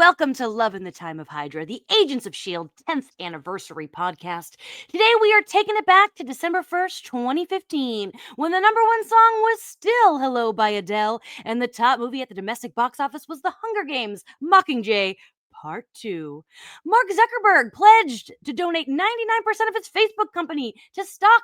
welcome to Love in the Time of Hydra, the Agents of S.H.I.E.L.D. 10th anniversary podcast. Today we are taking it back to December 1st, 2015, when the number one song was still Hello by Adele, and the top movie at the domestic box office was The Hunger Games, Mockingjay, Part 2. Mark Zuckerberg pledged to donate 99% of his Facebook company to stock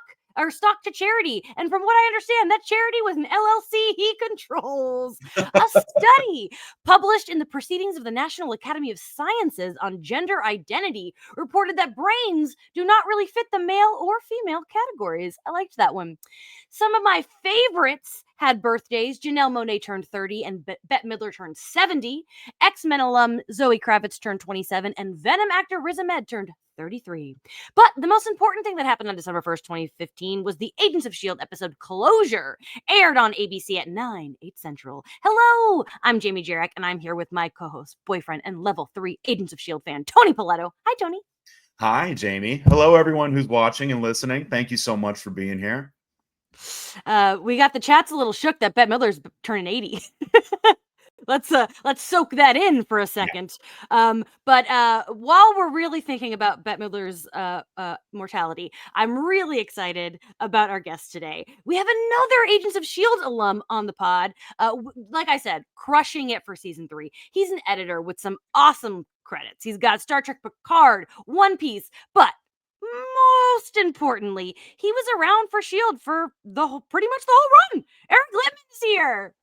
to charity. And from what I understand, that charity was an LLC he controls. A study published in the Proceedings of the National Academy of Sciences on gender identity reported that brains do not really fit the male or female categories. I liked that one. Some of my favorites had birthdays. Janelle Monáe turned 30 and Bette Midler turned 70. X-Men alum Zoe Kravitz turned 27 and Venom actor Riz Ahmed turned 33. But the most important thing that happened on December 1st, 2015 was the Agents of S.H.I.E.L.D. episode Closure, aired on ABC at 9/8 Central. Hello, I'm Jamie Jarek, and I'm here with my co-host, boyfriend, and level 3 Agents of S.H.I.E.L.D. fan, Tony Paletto. Hi, Tony. Hi, Jamie. Hello, everyone who's watching and listening. Thank you so much for being here. We got the chats a little shook that Bette Midler's turning 80. Let's soak that in for a second. Yeah. But while we're really thinking about Bette Midler's mortality, I'm really excited about our guest today. We have another Agents of S.H.I.E.L.D. alum on the pod. Like I said, crushing it for season 3. He's an editor with some awesome credits. He's got Star Trek Picard, One Piece, but most importantly, he was around for S.H.I.E.L.D. for pretty much the whole run. Eric Litman's here.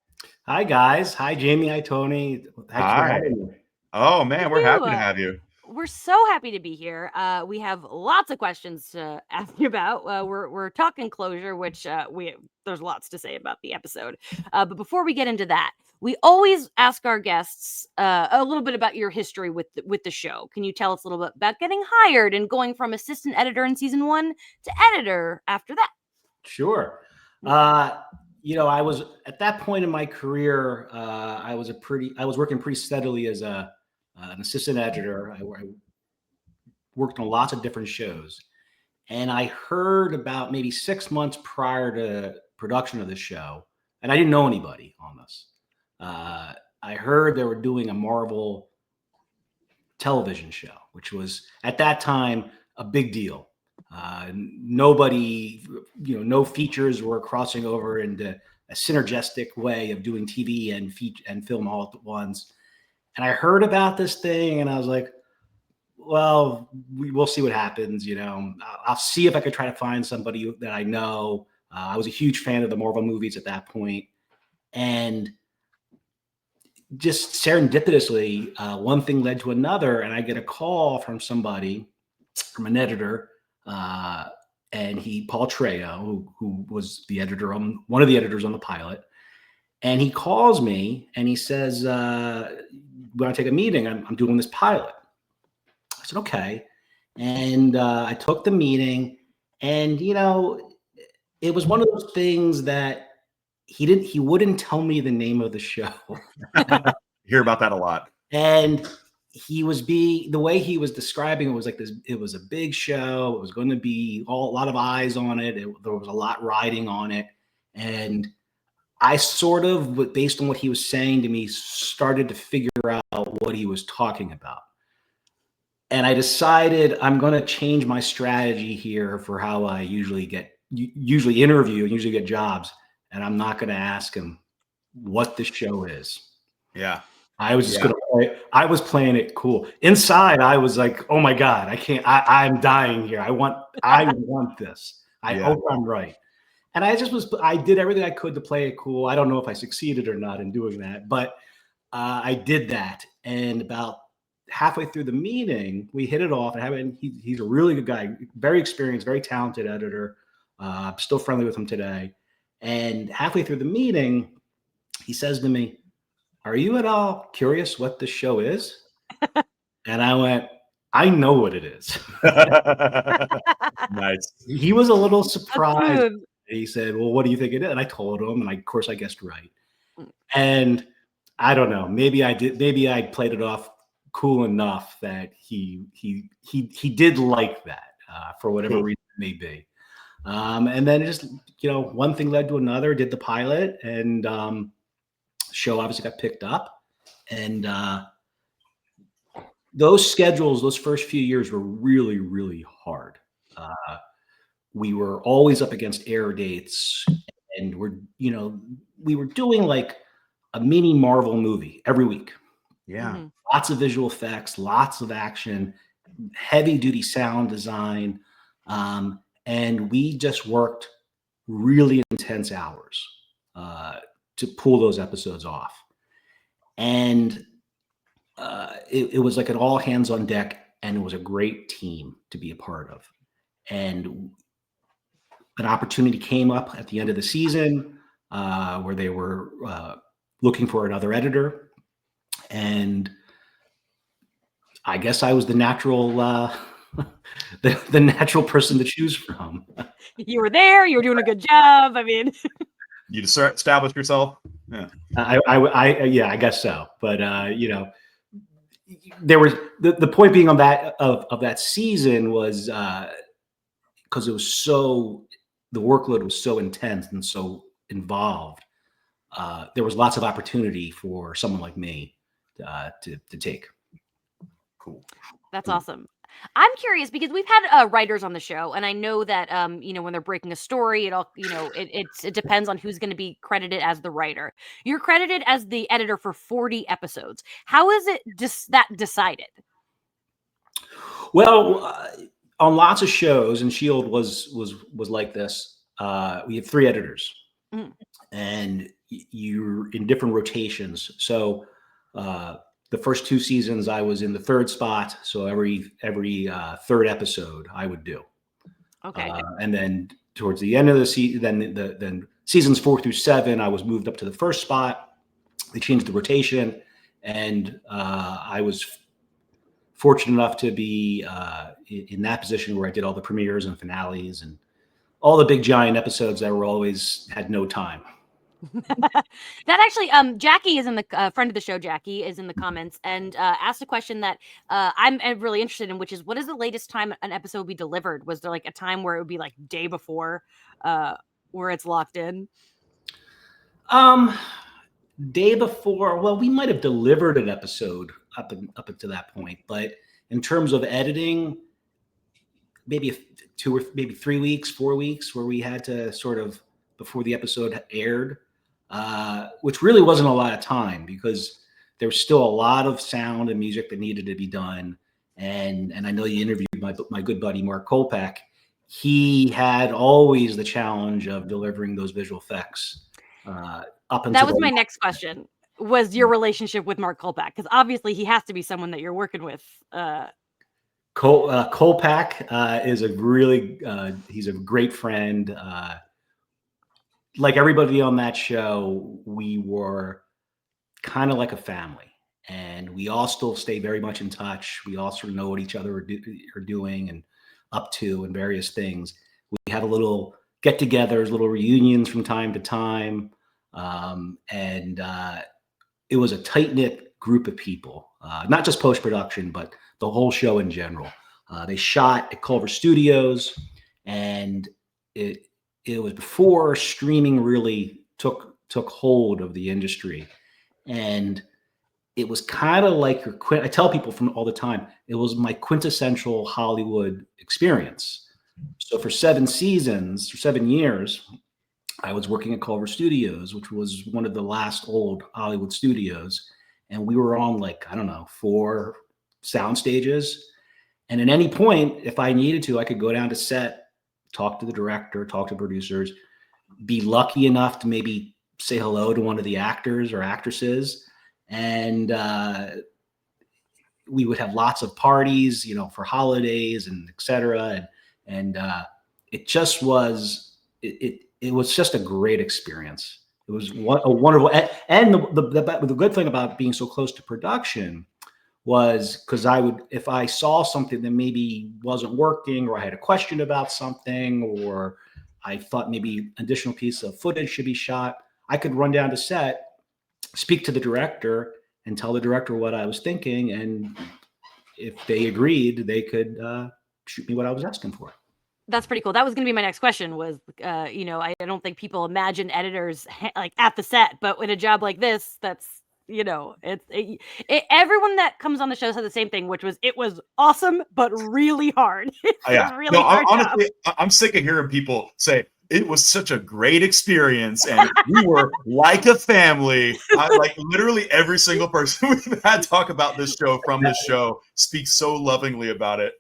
Hi, guys. Hi, Jamie. Hi, Tony. Thanks for having me. Oh, man, we're happy to have you. We're so happy to be here. We have lots of questions to ask you about. We're talking Closure, which there's lots to say about the episode. But before we get into that, we always ask our guests a little bit about your history with the show. Can you tell us a little bit about getting hired and going from assistant editor in season 1 to editor after that? Sure. I was at that point in my career. I was working pretty steadily as an assistant editor. I worked on lots of different shows, and I heard about maybe 6 months prior to production of the show, and I didn't know anybody on this. I heard they were doing a Marvel television show, which was at that time a big deal. Nobody, no features were crossing over into a synergistic way of doing TV and film all at once. And I heard about this thing and I was like, well, we'll see what happens. I'll see if I could try to find somebody that I know. I was a huge fan of the Marvel movies at that point. And just serendipitously, one thing led to another. And I get a call from from an editor, and Paul Trejo, who was one of the editors on the pilot, and he calls me and he says, "We want to take a meeting. I'm doing this pilot." I said, "Okay," and I took the meeting, and it was one of those things that he wouldn't tell me the name of the show. Hear about that a lot. And the way he was describing it was like this. It was a big show. It was going to be a lot of eyes on it. There was a lot riding on it. And I sort of, based on what he was saying to me, started to figure out what he was talking about. And I decided I'm going to change my strategy here for how I usually interview and usually get jobs. And I'm not going to ask him what the show is. Yeah. I was just going to play. I was playing it cool. Inside, I was like, "Oh my God, I can't. I'm dying here. I want this. I hope I'm right." And I did everything I could to play it cool. I don't know if I succeeded or not in doing that, but I did that. And about halfway through the meeting, we hit it off. And he's a really good guy, very experienced, very talented editor. I'm still friendly with him today. And halfway through the meeting, he says to me, "Are you at all curious what the show is?" And I went, "I know what it is." Nice. He was a little surprised. He said, "Well, what do you think it is?" And I told him, and of course I guessed right. And I don't know, maybe I did. Maybe I played it off cool enough that he did like that for whatever reason it may be. And then just one thing led to another. Did the pilot, and show obviously got picked up, and those schedules, those first few years were really, really hard. We were always up against air dates, and we were doing like a mini Marvel movie every week. Yeah. Mhm. Lots of visual effects, lots of action, heavy duty sound design. And we just worked really intense hours to pull those episodes off. And it was like an all hands on deck, and it was a great team to be a part of. And an opportunity came up at the end of the season where they were looking for another editor. And I guess I was the natural the natural person to choose from. You were there. You were doing a good job. I mean, You establish yourself. Yeah. Yeah, I guess so. But there was the point being on that of that season was because it was the workload was so intense and so involved. There was lots of opportunity for someone like me to take. Cool. that's awesome. I'm curious because we've had writers on the show, and I know that when they're breaking a story, it all it depends on who's going to be credited as the writer. You're credited as the editor for 40 episodes. How is it just that decided? Well, on lots of shows, and Shield was like this. We had 3 editors, Mhm. and you're in different rotations. So the first 2 seasons, I was in the 3rd spot. So every 3rd episode, I would do. Okay. And then towards the end of the season, then seasons 4 through 7, I was moved up to the 1st spot. They changed the rotation, and I was fortunate enough to be in that position where I did all the premieres and finales and all the big giant episodes that were always had no time. That actually, Jackie is in the friend of the show. Jackie is in the comments and asked a question that I'm really interested in, which is, what is the latest time an episode will be delivered? Was there like a time where it would be like day before, where it's locked in? Day before, well, we might have delivered an episode up until that point, but in terms of editing, maybe 2 or maybe 3 weeks, 4 weeks, where we had to sort of before the episode aired, which really wasn't a lot of time because there was still a lot of sound and music that needed to be done. And I know you interviewed my good buddy Mark Kolpak. He had always the challenge of delivering those visual effects up until That was my next question. Was your relationship with Mark Kolpak? Because obviously he has to be someone that you're working with. Kolpak is a really he's a great friend. Like everybody on that show, we were kind of like a family, and we all still stay very much in touch. We all sort of know what each other are doing and up to and various things. We have a little get-togethers, little reunions from time to time, and it was a tight-knit group of people, not just post-production, but the whole show in general. They shot at Culver Studios, and it was before streaming really took hold of the industry, and it was kind of like I tell people from all the time, it was my quintessential Hollywood experience. So for 7 seasons or 7 years, I was working at Culver Studios, which was one of the last old Hollywood studios, and we were on like, I don't know, 4 sound stages. And at any point, if I needed to, I could go down to set, talk to the director, talk to producers, be lucky enough to maybe say hello to one of the actors or actresses. And we would have lots of parties, for holidays and et cetera. And it just was, it was just a great experience. It was a wonderful, and the good thing about being so close to production was because if I saw something that maybe wasn't working, or I had a question about something, or I thought maybe additional piece of footage should be shot, I could run down to set, speak to the director, and tell the director what I was thinking. And if they agreed, they could shoot me what I was asking for. That's pretty cool. That was going to be my next question was, I don't think people imagine editors like at the set, but in a job like this, that's everyone that comes on the show said the same thing, which was it was awesome, but really hard. It's Yeah. a really No, hard job. honestly, I'm sick of hearing people say it was such a great experience and we were like a family. Like literally every single person we've had talk about this show from this show speaks so lovingly about it.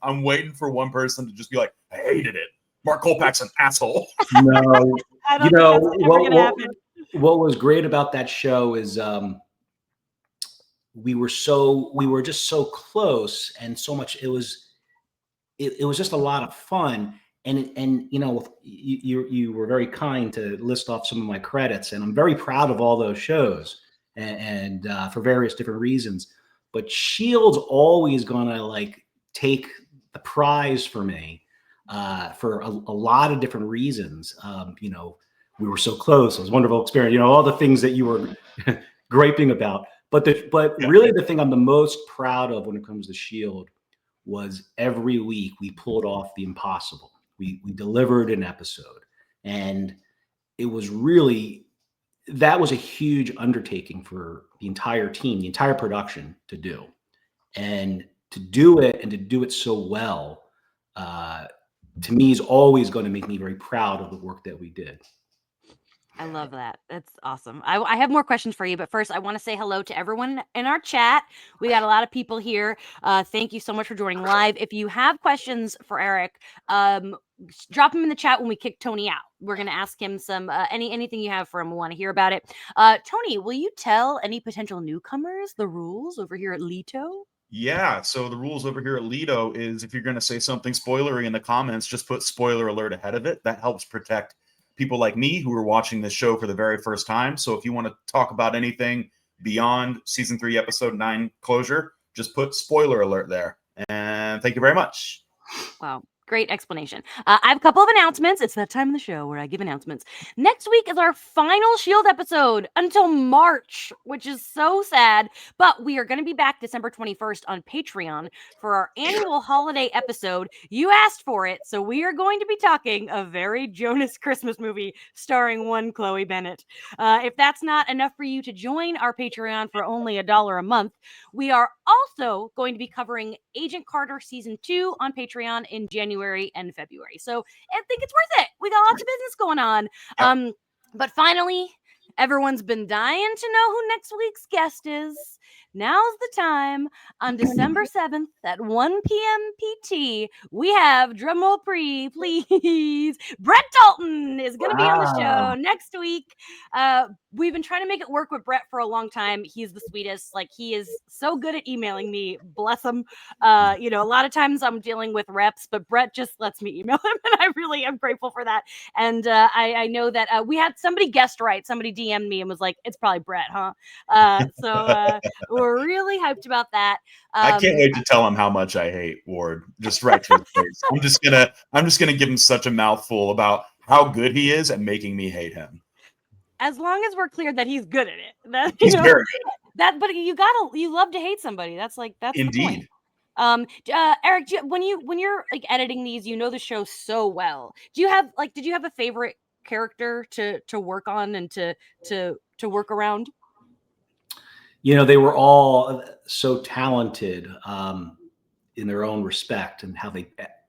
I'm waiting for one person to just be like, I hated it. Mark Kolpack's an asshole. No, I don't think that's ever going to happen. What was great about that show is we were just so close, and so much. It was just a lot of fun. And you were very kind to list off some of my credits, and I'm very proud of all those shows, and for various different reasons. But Shield's always gonna like take the prize for me for a lot of different reasons. We were so close. It was a wonderful experience. All the things that you were griping about. But really the thing I'm the most proud of when it comes to Shield was every week we pulled off the impossible. We delivered an episode, and it was really, that was a huge undertaking for the entire team, the entire production to do, and to do it so well, to me is always going to make me very proud of the work that we did. I love that. That's awesome. I have more questions for you, but first I want to say hello to everyone in our chat. We got a lot of people here. Thank you so much for joining live. If you have questions for Eric, drop them in the chat when we kick Tony out. We're going to ask him some anything you have for him. We want to hear about it. Tony, will you tell any potential newcomers the rules over here at Leto? Yeah, so the rules over here at Lido is if you're going to say something spoilery in the comments, just put spoiler alert ahead of it. That helps protect people like me who are watching this show for the very first time. So if you want to talk about anything beyond season 3, episode 9 closure, just put spoiler alert there. And thank you very much. Wow. Great explanation. I have a couple of announcements. It's that time of the show where I give announcements. Next week is our final Shield episode until March, which is so sad. But we are going to be back December 21st on Patreon for our annual holiday episode. You asked for it, so we are going to be talking a very Jonas Christmas movie starring one Chloe Bennett. If that's not enough for you to join our Patreon for only $1 a month, we are also going to be covering Agent Carter Season 2 on Patreon in January and February. So I think it's worth it. We got lots of business going on. But finally, everyone's been dying to know who next week's guest is. Now's the time. On December 7th at 1 p.m. PT, we have, drumroll please, Brett Dalton is going to be on the show next week. We've been trying to make it work with Brett for a long time. He's the sweetest. Like, he is so good at emailing me. Bless him. A lot of times I'm dealing with reps, but Brett just lets me email him, and I really am grateful for that. And I know that we had somebody guest right. Somebody DM'd me and was like, "It's probably Brett, huh?" So we're really hyped about that. I can't wait to tell him how much I hate Ward. Just right to his face. I'm just gonna give him such a mouthful about how good he is at making me hate him. As long as we're clear that he's good at it. He's very good. But you love to hate somebody. That's Indeed. The point. Eric, when you're like editing these, the show so well. Did you have a favorite character to work on and to work around? They were all so talented in their own respect, and how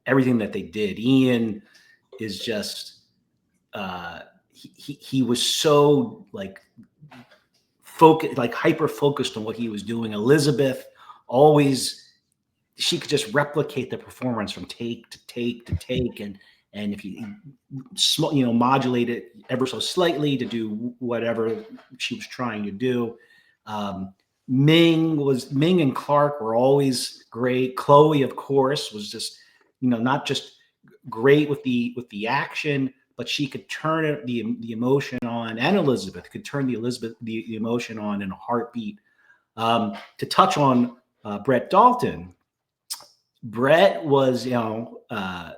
everything that they did. Ian is just he was so focused, hyper focused on what he was doing. Elizabeth always, she could just replicate the performance from take to take to take, and if you modulate it ever so slightly to do whatever she was trying to do. Ming and Clark were always great. Chloe, of course, was just not just great with the action, but she could turn the emotion on, and Elizabeth could turn the emotion on in a heartbeat. To touch on Brett Dalton, Brett was a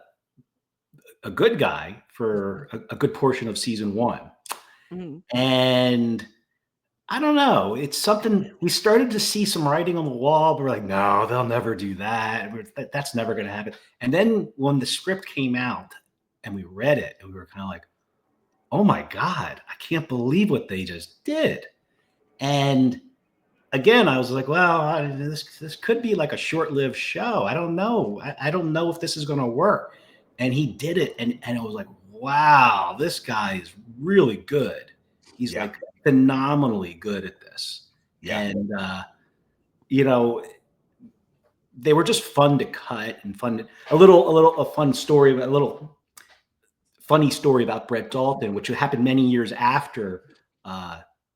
good guy for a good portion of season 1, and I don't know. It's something we started to see some writing on the wall, but we're like, no, they'll never do that. That's never going to happen. And then when the script came out and we read it, and we were kind of like, oh my God, I can't believe what they just did. And again, I was like, well, this could be like a short-lived show. I don't know. I don't know if this is going to work. And he did it. And it was like, wow, this guy is really good. He's Yeah. like phenomenally good at this. Yeah. And, you know, they were just fun to cut and fun. A fun story, a little funny story about Brett Dalton, which happened many years after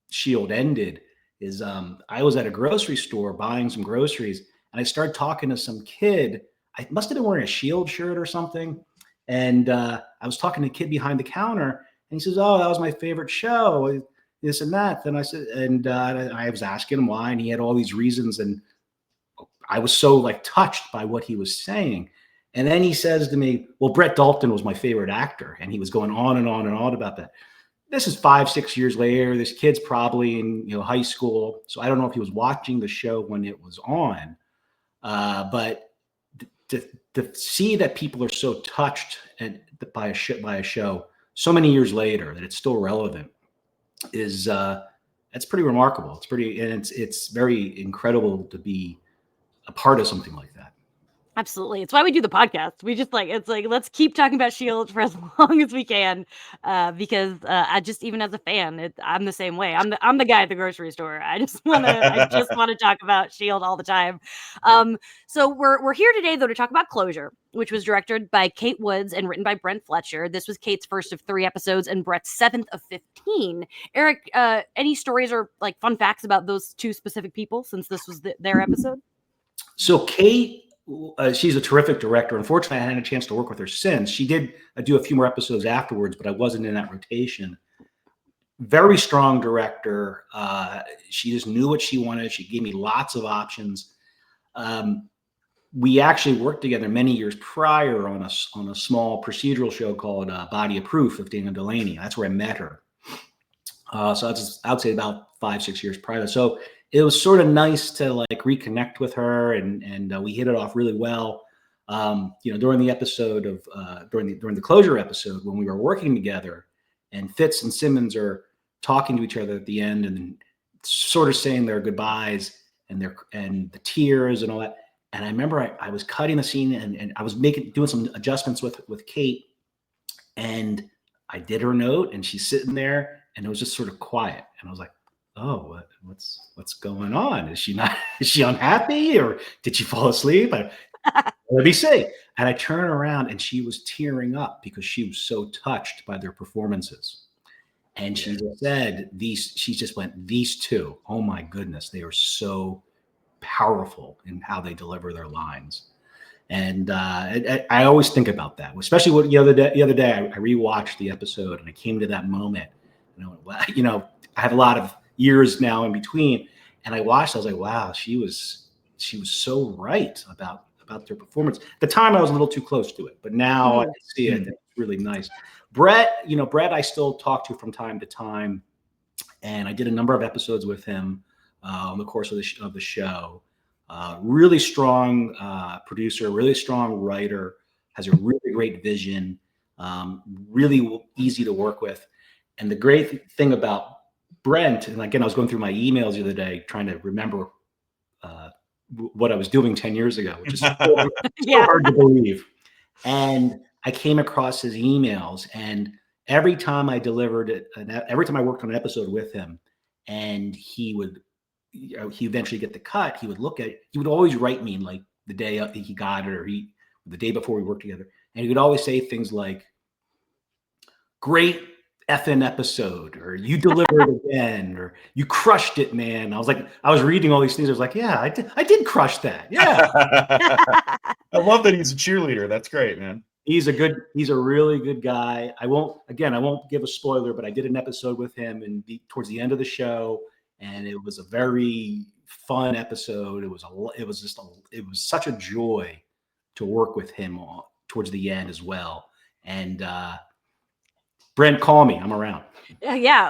Shield ended. Is I was at a grocery store buying some groceries, and I started talking to some kid. I must have been wearing a Shield shirt or something, and I was talking to a kid behind the counter, and he says, "Oh, that was my favorite show, this and that." And I said, and I was asking him why, and he had all these reasons, and I was so like touched by what he was saying. And then he says to me, "Well, Brett Dalton was my favorite actor," and he was going on and on and on about that. This is 5-6 years later. This kid's probably in high school, so I don't know if he was watching the show when it was on. But to see that people are so touched by a show so many years later that it's still relevant is that's pretty remarkable. It's pretty, and it's very incredible to be a part of something like that. Absolutely. It's why we do the podcast. We just it's like, let's keep talking about Shield for as long as we can. Because I just, even as a fan, I'm the same way. I'm the guy at the grocery store. I just want to talk about Shield all the time. So we're here today though to talk about Closure, which was directed by Kate Woods and written by Brent Fletcher. This was Kate's first of 3 episodes and Brett's 7th of 15. Eric, any stories or like fun facts about those 2 specific people since this was their episode? So Kate, she's a terrific director. Unfortunately, I hadn't had a chance to work with her since. She did do a few more episodes afterwards, but I wasn't in that rotation. Very strong director. She just knew what she wanted. She gave me lots of options. We actually worked together many years prior on a small procedural show called Body of Proof with Dana Delaney. That's where I met her. So that's, I would say, about 5-6 years prior. So it was sort of nice to like reconnect with her, and we hit it off really well. During the episode of during the Closure episode, when we were working together, and Fitz and Simmons are talking to each other at the end and sort of saying their goodbyes and the tears and all that. And I remember I was cutting the scene and I was doing some adjustments with Kate, and I did her note, and she's sitting there, and it was just sort of quiet, and I was like, "Oh, what's going on? Is she unhappy, or did she fall asleep?" Let me see. And I turn around, and she was tearing up because she was so touched by their performances. And she said, she just went, "These 2, oh my goodness, they are so powerful in how they deliver their lines." And I always think about that, especially the other day I rewatched the episode, and I came to that moment. I have a lot of years now in between, and I watched. I was like, "Wow, she was so right about their performance." At the time, I was a little too close to it, but now I can see it. It's really nice. Brett, I still talk to from time to time, and I did a number of episodes with him on the course of the show. Really strong producer, really strong writer, has a really great vision, really easy to work with. And the great thing about Brent, and again, I was going through my emails the other day trying to remember what I was doing 10 years ago, which is so hard to believe. And I came across his emails, and every time I worked on an episode with him, and he eventually get the cut, he would always write me like the day he got it, or the day before we worked together. And he would always say things like, "Great effing episode," or "You delivered again," or "You crushed it, man." I was reading all these things. I was like, "Yeah, I did crush that." Yeah. I love that he's a cheerleader. That's great, man. He's a really good guy. I won't give a spoiler, but I did an episode with him towards the end of the show, and it was a very fun episode. It was such a joy to work with him towards the end as well. And Brent, call me. I'm around. Yeah,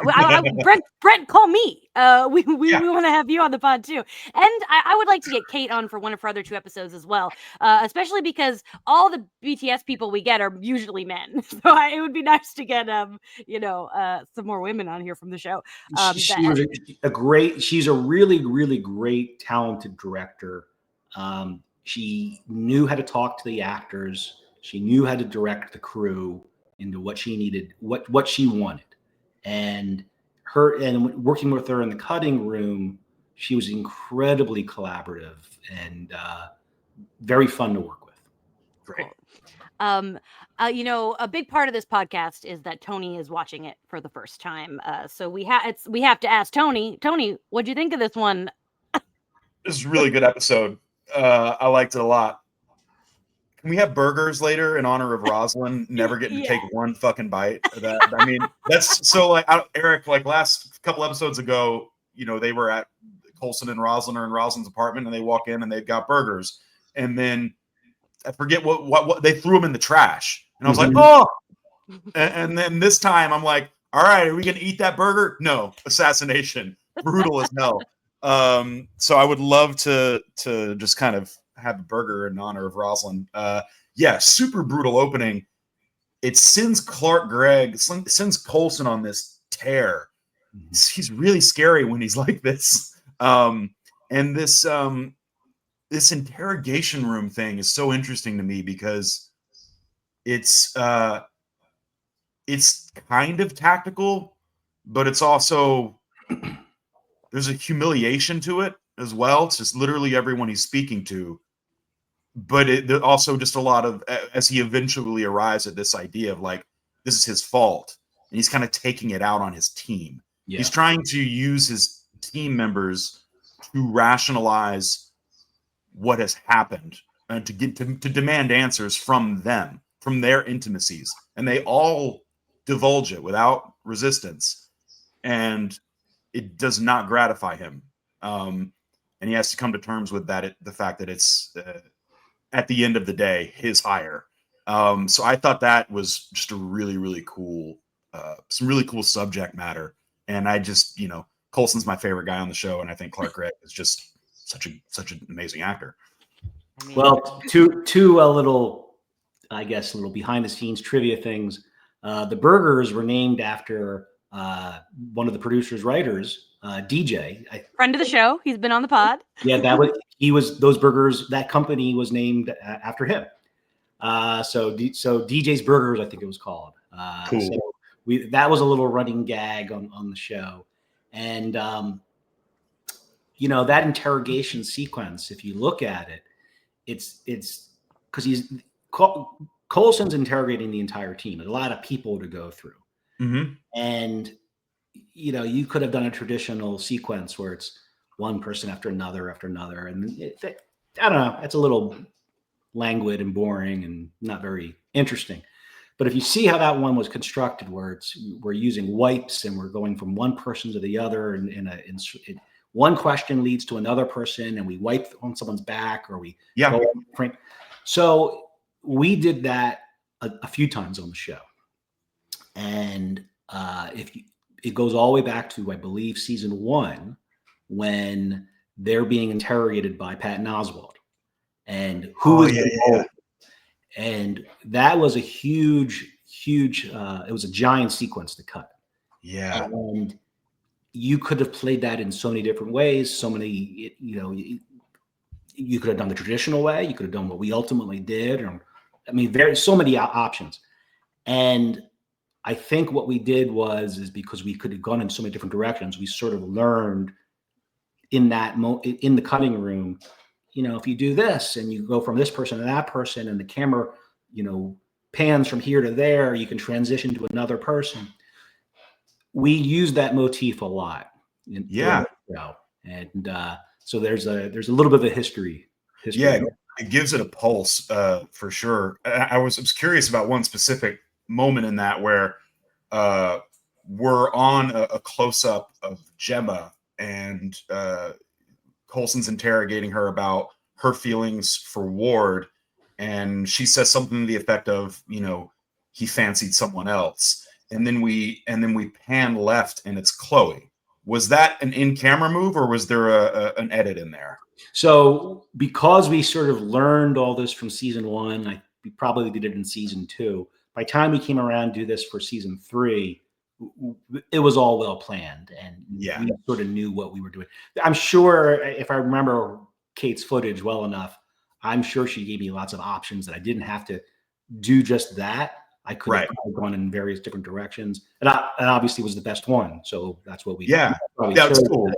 Brent, call me. We want to have you on the pod too, and I would like to get Kate on for one of her other 2 episodes as well, especially because all the BTS people we get are usually men. So it would be nice to get some more women on here from the show. She was she's a really, really great, talented director. She knew how to talk to the actors. She knew how to direct the crew into what she needed, what she wanted. And working with her in the cutting room, she was incredibly collaborative and very fun to work with. Great. Cool. A big part of this podcast is that Tony is watching it for the first time. So we have to ask Tony. Tony, what'd you think of this one? This is a really good episode. I liked it a lot. Can we have burgers later in honor of Rosalind never getting to take one fucking bite of that? I mean, that's so like Eric, like last couple episodes ago, they were at Coulson and Rosalind are in Rosalind's apartment and they walk in and they've got burgers. And then I forget what they threw them in the trash. And I was like, oh, and then this time I'm like, all right, are we going to eat that burger? No, assassination, brutal as hell. So I would love to just kind of have a burger in honor of Rosalind. Yeah, super brutal opening. It sends sends Coulson on this tear. He's really scary when he's like this. And this interrogation room thing is so interesting to me because it's kind of tactical, but it's also there's a humiliation to it as well. It's just literally everyone he's speaking to. But also just a lot of, as he eventually arrives at this idea of like, this is his fault. And he's kind of taking it out on his team. Yeah. He's trying to use his team members to rationalize what has happened and to demand answers from them, from their intimacies. And they all divulge it without resistance. And it does not gratify him. And he has to come to terms with that, the fact that it's, at the end of the day, his hire. So I thought that was just a really, really cool, some really cool subject matter. And I just, Coulson's my favorite guy on the show. And I think Clark Gregg is just such an amazing actor. Well, two little behind the scenes trivia things. The burgers were named after one of the producer's writers, DJ. Friend of the show. He's been on the pod. Yeah, those burgers, that company was named after him. So DJ's Burgers, I think it was called. Cool. So that was a little running gag on the show. And, that interrogation sequence, if you look at it, it's because Coulson's interrogating the entire team. There's a lot of people to go through. Mm-hmm. And, you could have done a traditional sequence where it's one person after another. And I don't know, it's a little languid and boring and not very interesting. But if you see how that one was constructed, where we're using wipes and we're going from one person to the other, and one question leads to another person, and we wipe on someone's back, or we go frame. So we did that a few times on the show, and it goes all the way back to, I believe, season 1, when they're being interrogated by Patton Oswalt, and who is involved. And that was a huge, it was a giant sequence to cut. Yeah. And you could have played that in so many different ways. So many, you could have done the traditional way. You could have done what we ultimately did. So many options. And I think what we did is because we could have gone in so many different directions, we sort of learned in the cutting room, if you do this and you go from this person to that person and the camera, pans from here to there, you can transition to another person. We use that motif a lot. And so there's a little bit of a history. Yeah, it gives it a pulse for sure. I was curious about one specific moment in that where we're on a close-up of Gemma, and Coulson's interrogating her about her feelings for Ward, and she says something to the effect of, he fancied someone else. and then we pan left and it's Chloe. Was that an in-camera move, or was there an edit in there? So because we sort of learned all this from season 1, we probably did it in season 2. By the time we came around to do this for season 3, it was all well planned, and Yeah. we sort of knew what we were doing. I'm sure, if I remember Kate's footage well enough, I'm sure she gave me lots of options that I didn't have to do just that. I could have gone in various different directions, and obviously was the best one. So that's what we. Yeah, that's cool.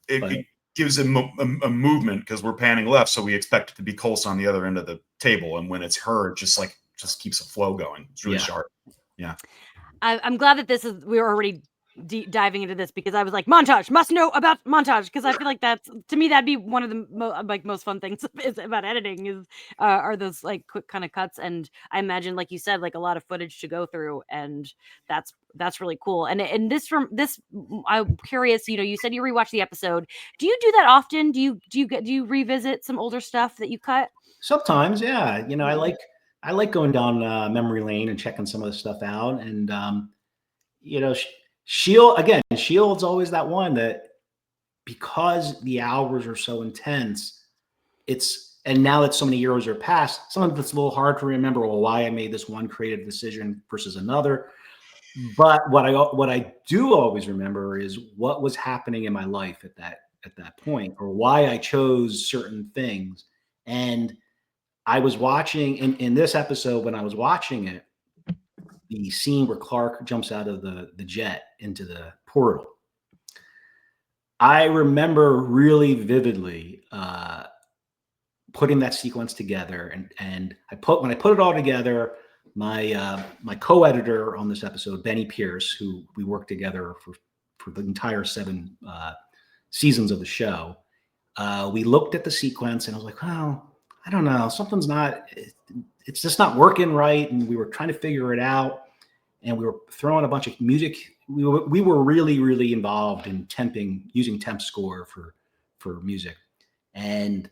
It gives a movement because we're panning left, so we expect it to be Coulson on the other end of the table, and when it's her, just keeps a flow going. It's really sharp. Yeah, I'm glad that we were already diving into this, because I was like, montage, must know about montage, because I feel like that's, to me, that'd be one of the most fun things about editing is are those like quick kind of cuts. And I imagine, like you said, like a lot of footage to go through, and that's really cool. And I'm curious, you said you rewatch the episode. Do you do that often? Do you revisit some older stuff that you cut? Sometimes, yeah. I like going down memory lane and checking some of the stuff out. And Shield's always that one that, because the hours are so intense, and now that so many years are past, sometimes it's a little hard to remember, well, why I made this one creative decision versus another. But what I do always remember is what was happening in my life at that point, or why I chose certain things. And I was watching in this episode, when I was watching it, the scene where Clark jumps out of the jet into the portal. I remember really vividly putting that sequence together, and when I put it all together, my co-editor on this episode, Benny Pierce, who we worked together for the entire 7 seasons of the show, we looked at the sequence, and I was like, well, I don't know, it's just not working right. And we were trying to figure it out, and we were throwing a bunch of music. We were really, really involved in using temp score for music. And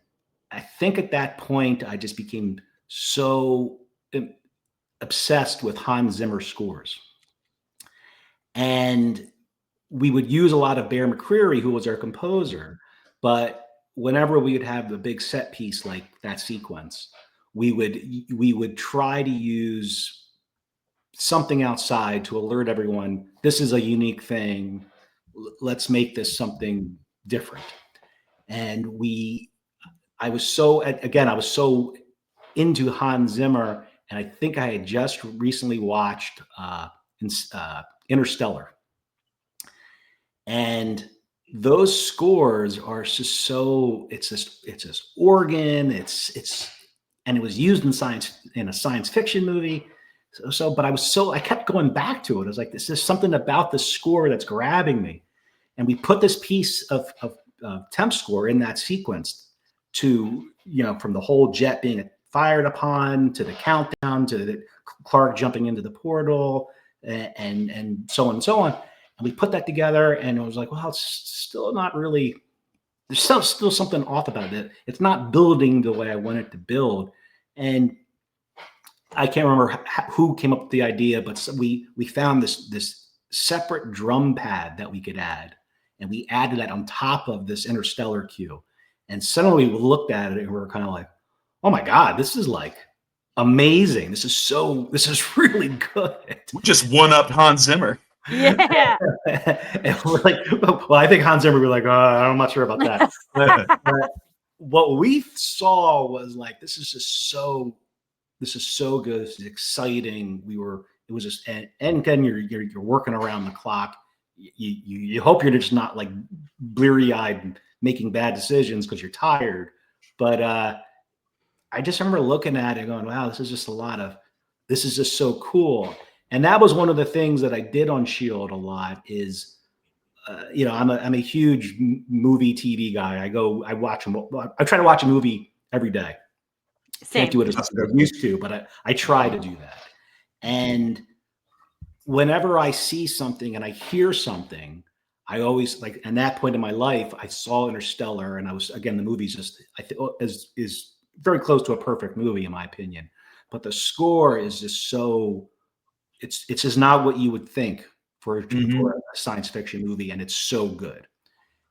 I think at that point, I just became so obsessed with Hans Zimmer scores. And we would use a lot of Bear McCreary, who was our composer, but whenever we would have a big set piece like that sequence, we would try to use something outside to alert everyone, this is a unique thing. Let's make this something different. And I was so into Hans Zimmer, and I think I had just recently watched Interstellar. And those scores are just so, it's this organ, and it was used in a science fiction movie. But I kept going back to it. I was like, this is something about the score that's grabbing me. And we put this piece of temp score in that sequence to, from the whole jet being fired upon, to the countdown, to the Clark jumping into the portal, and so on and so on. And we put that together, and it was like, well, it's still not really, there's still something off about it. It's not building the way I want it to build. And I can't remember who came up with the idea, but we found this separate drum pad that we could add, and we added that on top of this Interstellar cue. And suddenly we looked at it, and we were kind of like, oh my God, this is like amazing. This is really good. We just one-upped Hans Zimmer. Yeah. And we're like, well, I think Hans Zimmer would be like, I'm not sure about that. But what we saw was like, this is so good. This is exciting. It was just, and again, you're working around the clock. You hope you're just not like bleary-eyed and making bad decisions because you're tired. But I just remember looking at it going, wow, this is just so cool. And that was one of the things that I did on Shield a lot is, I'm a huge movie TV guy. I watch them. I try to watch a movie every day. Same. Can't do it as much as I used to, but I try to do that. And whenever I see something and I hear something, I always like, at that point in my life, I saw Interstellar, and the movie's just, is very close to a perfect movie in my opinion. But the score is just so it's just not what you would think for Mhm. a science fiction movie, and it's so good.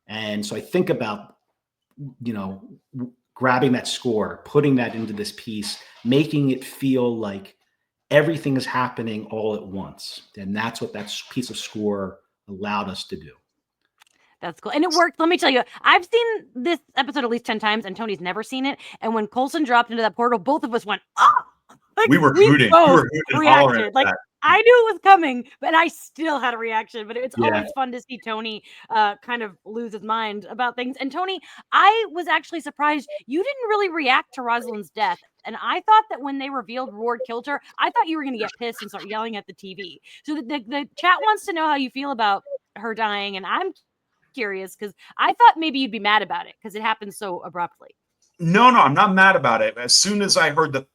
And so I think about, grabbing that score, putting that into this piece, making it feel like everything is happening all at once. And that's what that piece of score allowed us to do. That's cool. And it worked. Let me tell you, I've seen this episode at least 10 times, and Tony's never seen it. And when Coulson dropped into that portal, both of us went, oh! Like, We were we hooting. We both were hooting and hollering reacted. at Like, that. I knew it was coming, but I still had a reaction. But it's Yeah. always fun to see Tony kind of lose his mind about things. And Tony, I was actually surprised you didn't really react to Rosalind's death. And I thought that when they revealed Ward killed her, I thought you were going to get pissed and start yelling at the TV. So the chat wants to know how you feel about her dying. And I'm curious because I thought maybe you'd be mad about it because it happened so abruptly. No, I'm not mad about it. As soon as I heard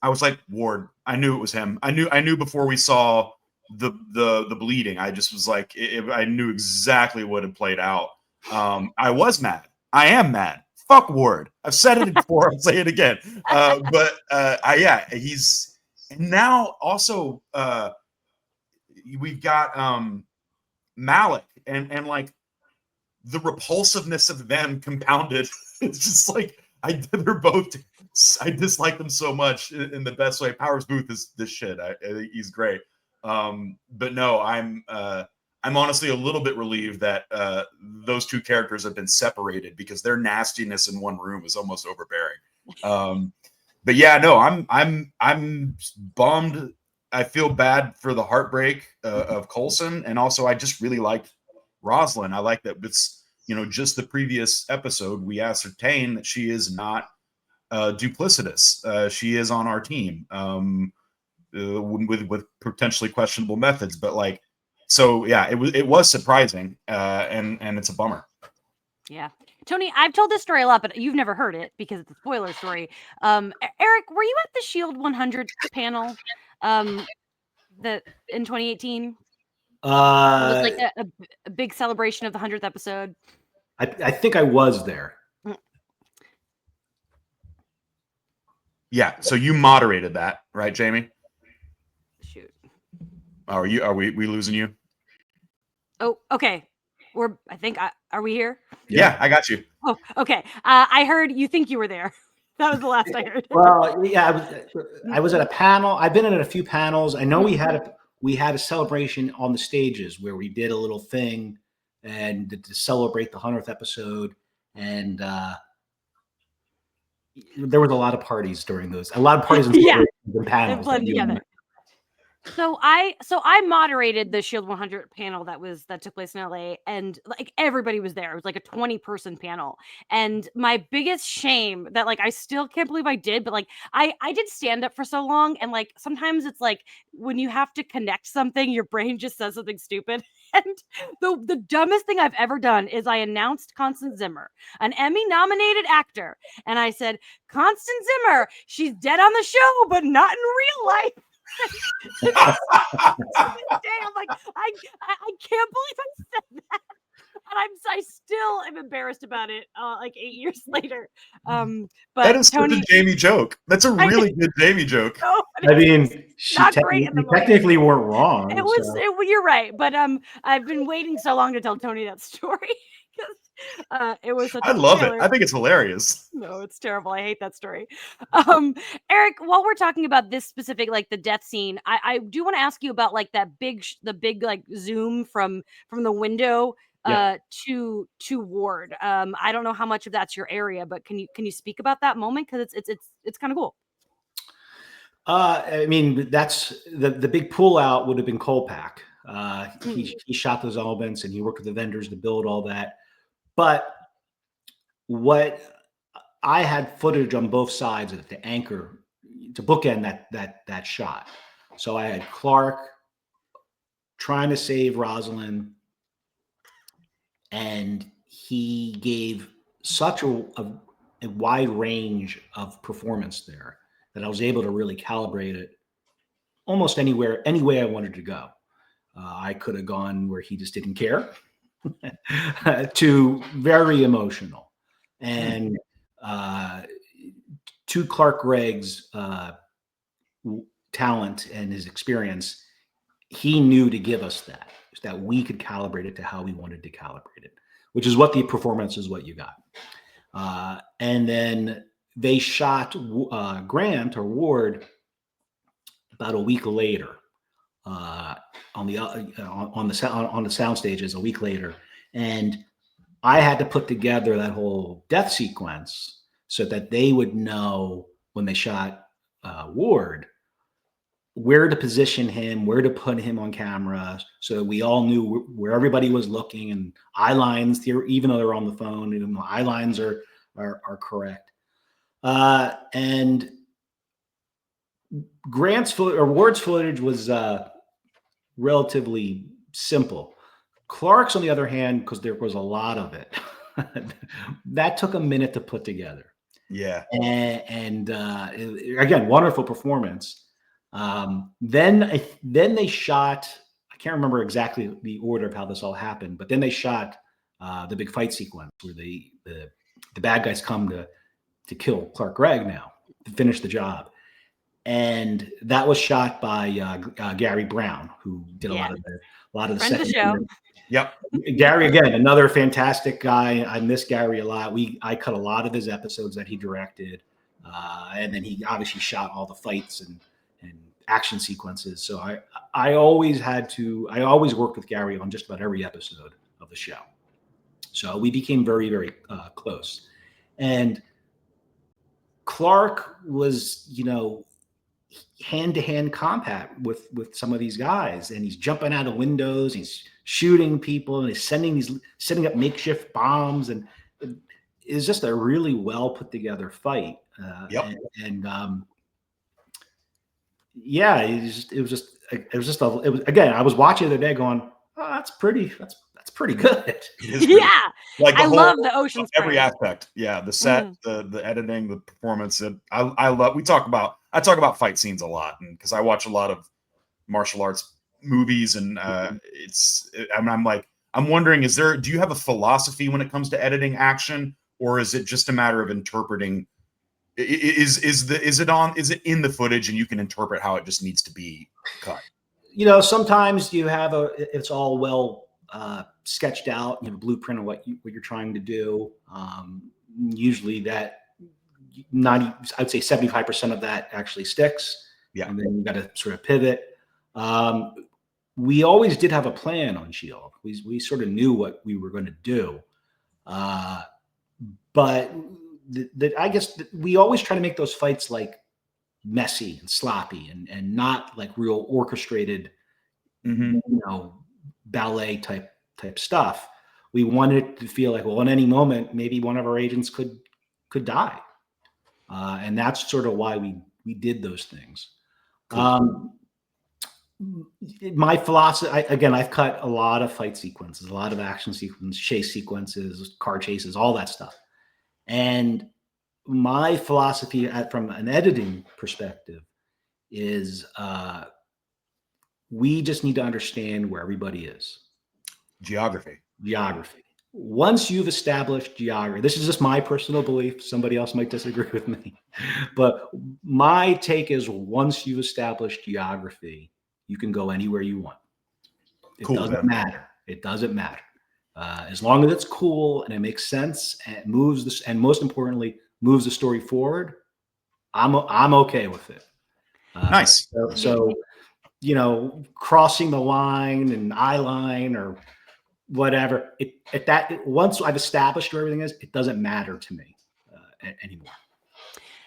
I was like, Ward. I knew it was him. I knew before we saw the bleeding. I just was like, I knew exactly what had played out. I was mad. I am mad. Fuck Ward. I've said it before. I'll say it again. He's now also. We've got Malik and like the repulsiveness of them compounded. It's just like they're both. I dislike them so much in the best way. Powers Booth is this shit. He's great. But no, I'm honestly a little bit relieved that those two characters have been separated because their nastiness in one room is almost overbearing. But yeah, no, I'm bummed. I feel bad for the heartbreak of Coulson, and also I just really liked Rosalind. I like that it's just the previous episode we ascertained that she is not duplicitous. She is on our team with potentially questionable methods, but like, so yeah, it was surprising, and it's a bummer. Yeah. Tony, I've told this story a lot, but you've never heard it because it's a spoiler story. Eric, were you at the Shield 100 panel that in 2018? It was like a big celebration of the 100th episode. I think I was there. Yeah. So you moderated that, right, Jamie? Shoot. Are we losing you? Oh, okay. Are we here? Yeah, I got you. Oh, okay. I heard you think you were there. That was the last I heard. Well, yeah, I was at a panel. I've been in a few panels. I know we had a celebration on the stages where we did a little thing and to celebrate the 100th episode, and there was a lot of parties during those. A lot of parties and panels blend together. So I moderated the Shield 100 panel that took place in LA, and like everybody was there. It was like a 20-person panel. And my biggest shame that like I still can't believe I did, but like I did stand up for so long, and like sometimes it's like when you have to connect something, your brain just says something stupid. And the dumbest thing I've ever done is I announced Constance Zimmer, an Emmy-nominated actor, and I said, Constance Zimmer, she's dead on the show, but not in real life. To this day, I'm like, I can't believe I said that, and I still am embarrassed about it. Like 8 years later. But that is Tony, such a Jamie joke. That's a really good Jamie joke. No, I mean, not great in the moment. Technically weren't wrong. It was. You're right, but I've been waiting so long to tell Tony that story because it was such. I love it. I think it's hilarious. No, it's terrible. I hate that story. Eric, while we're talking about this specific, like the death scene, I do want to ask you about like the big like zoom from the window to Ward. I don't know how much of that's your area, but can you speak about that moment because it's kind of cool. I mean, that's the big pullout would have been Kolpak. He shot those elements and he worked with the vendors to build all that. But what I had footage on both sides of the anchor to bookend that shot. So I had Clark trying to save Rosalind, and he gave such a wide range of performance there that I was able to really calibrate it almost anywhere, any way I wanted to go. I could have gone where he just didn't care to very emotional. And to Clark Gregg's talent and his experience, he knew to give us that we could calibrate it to how we wanted to calibrate it, which is what the performance is what you got. And then they shot Grant or Ward about a week later on the sound stages. A week later, and I had to put together that whole death sequence so that they would know when they shot Ward where to position him, where to put him on camera, so we all knew where everybody was looking, and eye lines, even though they're on the phone, even the eye lines are correct. And Ward's footage was relatively simple. Clark's, on the other hand, because there was a lot of it, that took a minute to put together. Yeah. And again, wonderful performance. Then they shot, I can't remember exactly the order of how this all happened, but then they shot the big fight sequence where the bad guys come to kill Clark Gregg now, to finish the job. And that was shot by Gary Brown, who did a lot of the friend of the show. Yep. Gary, again, another fantastic guy. I miss Gary a lot. I cut a lot of his episodes that he directed, and then he obviously shot all the fights and action sequences. So I always worked with Gary on just about every episode of the show. So we became very, very close. And Clark was, hand-to-hand combat with some of these guys, and he's jumping out of windows, he's shooting people, and he's setting up makeshift bombs, and it's just a really well put together fight. Yep. Yeah, again, I was watching the other day going, oh, that's pretty good. Yeah. Like I love the ocean spray. Every aspect. Yeah. The set, the editing, the performance. I love, I talk about fight scenes a lot, and because I watch a lot of martial arts movies, and I'm wondering, do you have a philosophy when it comes to editing action, or is it just a matter of interpreting? Is it in the footage and you can interpret how it just needs to be cut? Sometimes it's all well sketched out. You have a blueprint of what you're trying to do. Usually that I'd say 75% of that actually sticks. Yeah. And then you got to sort of pivot. We always did have a plan on Shield. We sort of knew what we were going to do. But I guess we always try to make those fights like messy and sloppy and not like real orchestrated, ballet type stuff. We wanted to feel like, well, in any moment, maybe one of our agents could die. And that's sort of why we did those things. Cool. My philosophy, I've cut a lot of fight sequences, a lot of action sequences, chase sequences, car chases, all that stuff. And my philosophy from an editing perspective is we just need to understand where everybody is. Geography. Once you've established geography, this is just my personal belief. Somebody else might disagree with me. But my take is once you've established geography, you can go anywhere you want. It doesn't matter. It doesn't matter. As long as it's cool and it makes sense and moves this, and most importantly, moves the story forward, I'm okay with it. Nice. So, crossing the line and eye line or whatever, once I've established where everything is, it doesn't matter to me anymore.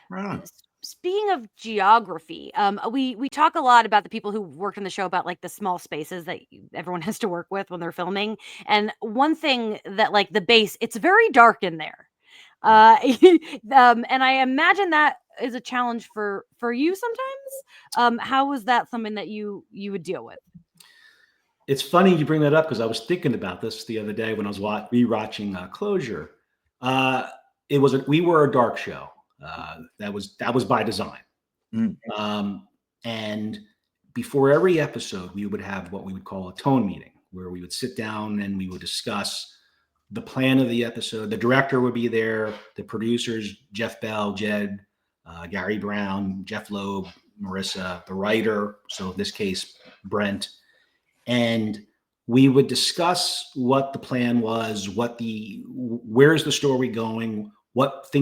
Right. Speaking of geography, we talk a lot about the people who worked on the show about like the small spaces that everyone has to work with when they're filming. And one thing that like the base, it's very dark in there. And I imagine that is a challenge for you sometimes. How was that something that you would deal with? It's funny you bring that up because I was thinking about this the other day when I was rewatching Closure. We were a dark show. That was by design. And before every episode, we would have what we would call a tone meeting where we would sit down and we would discuss the plan of the episode. The director would be there, the producers, Jeff Bell, Jed, Gary Brown, Jeff Loeb, Marissa, the writer. So in this case, Brent, And we would discuss what the plan was, where's the story going, what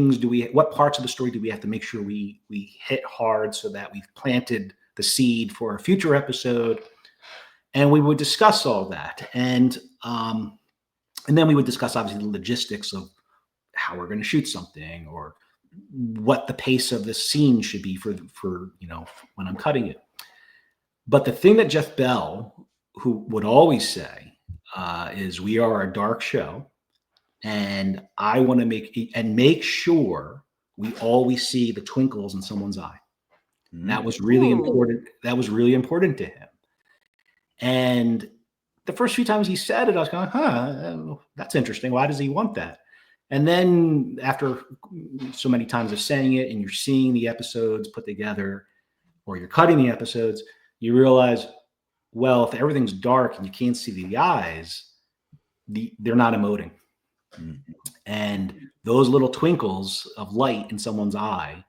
parts of the story do we have to make sure we hit hard so that we've planted the seed for a future episode. And we would discuss all that. And then we would discuss obviously the logistics of how we're going to shoot something, or what the pace of the scene should be for when I'm cutting it. But the thing that Jeff Bell, who would always say, is we are a dark show, and I want to make sure we always see the twinkles in someone's eye. And that was really important. That was really important to him. And the first few times he said it, I was going, that's interesting. Why does he want that? And then after so many times of saying it, and you're seeing the episodes put together, or you're cutting the episodes, you realize, well, if everything's dark and you can't see the eyes, they're not emoting. Mm-hmm. And those little twinkles of light in someone's eye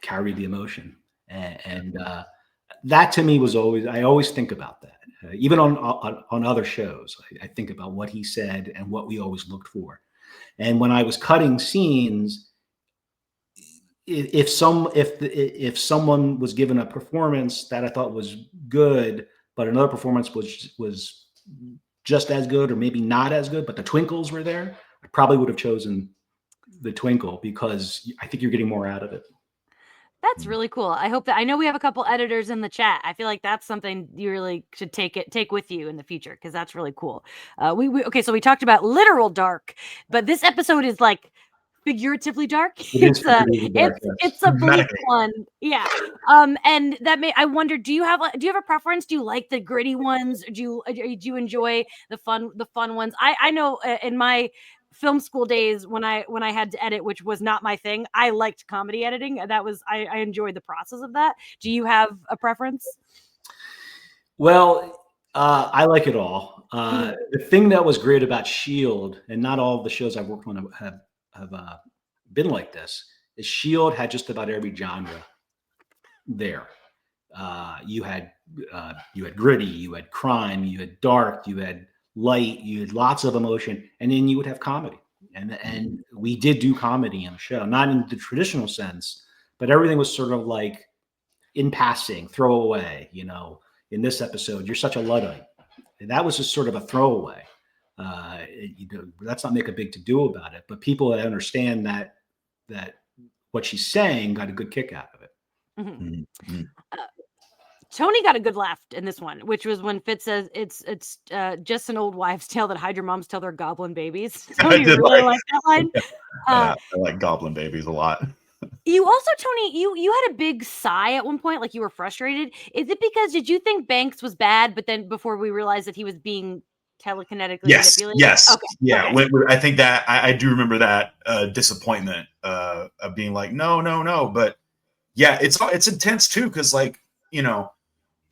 carry the emotion. And that to me was I always think about that. Even on other shows, I think about what he said and what we always looked for. And when I was cutting scenes, if someone was given a performance that I thought was good, but another performance was just as good, or maybe not as good, but the twinkles were there, I probably would have chosen the twinkle, because I think you're getting more out of it. That's really cool. I know we have a couple editors in the chat. I feel like that's something you really should take with you in the future, because that's really cool. Okay, so we talked about literal dark, but this episode is like figuratively dark. It's a bleak one. Yeah. And I wonder, do you have a preference? Do you like the gritty ones? Do you enjoy the fun ones? I know in my film school days when I had to edit, which was not my thing, I liked comedy editing. I enjoyed the process of that. Do you have a preference? Well, I like it all. The thing that was great about S.H.I.E.L.D., and not all of the shows I've worked on have been like this, is S.H.I.E.L.D. had just about every genre there. You had gritty, you had crime, you had dark, you had light, you had lots of emotion, and then you would have comedy. And we did do comedy in the show, not in the traditional sense, but everything was sort of like in passing, throwaway. In this episode, you're such a Luddite. And that was just sort of a throwaway. Let's not make a big to do about it, but people that understand that what she's saying got a good kick out of it. Mm-hmm. Tony got a good laugh in this one, which was when Fitz says it's just an old wives' tale that Hydra moms tell their goblin babies. Tony really liked that line. I like goblin babies a lot. You also, Tony, you had a big sigh at one point, like you were frustrated. Is it because did you think Banks was bad, but then before we realized that he was being telekinetically manipulated? Yes. Okay. Yeah. Okay. I think that I do remember that disappointment of being like, no. But yeah, it's intense too, because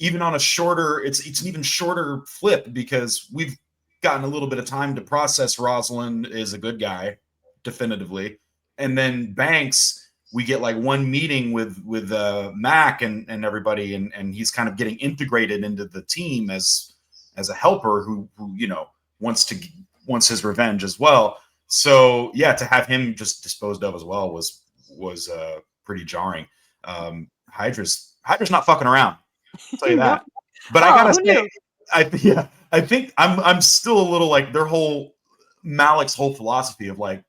even on a shorter, it's an even shorter flip, because we've gotten a little bit of time to process Rosalind is a good guy, definitively, and then Banks, we get like one meeting with Mac and everybody, and he's kind of getting integrated into the team as a helper who wants his revenge as well. So yeah, to have him just disposed of as well was pretty jarring. Hydra's not fucking around. I'll tell you that. But I gotta say, I think I'm still a little like Malik's whole philosophy of like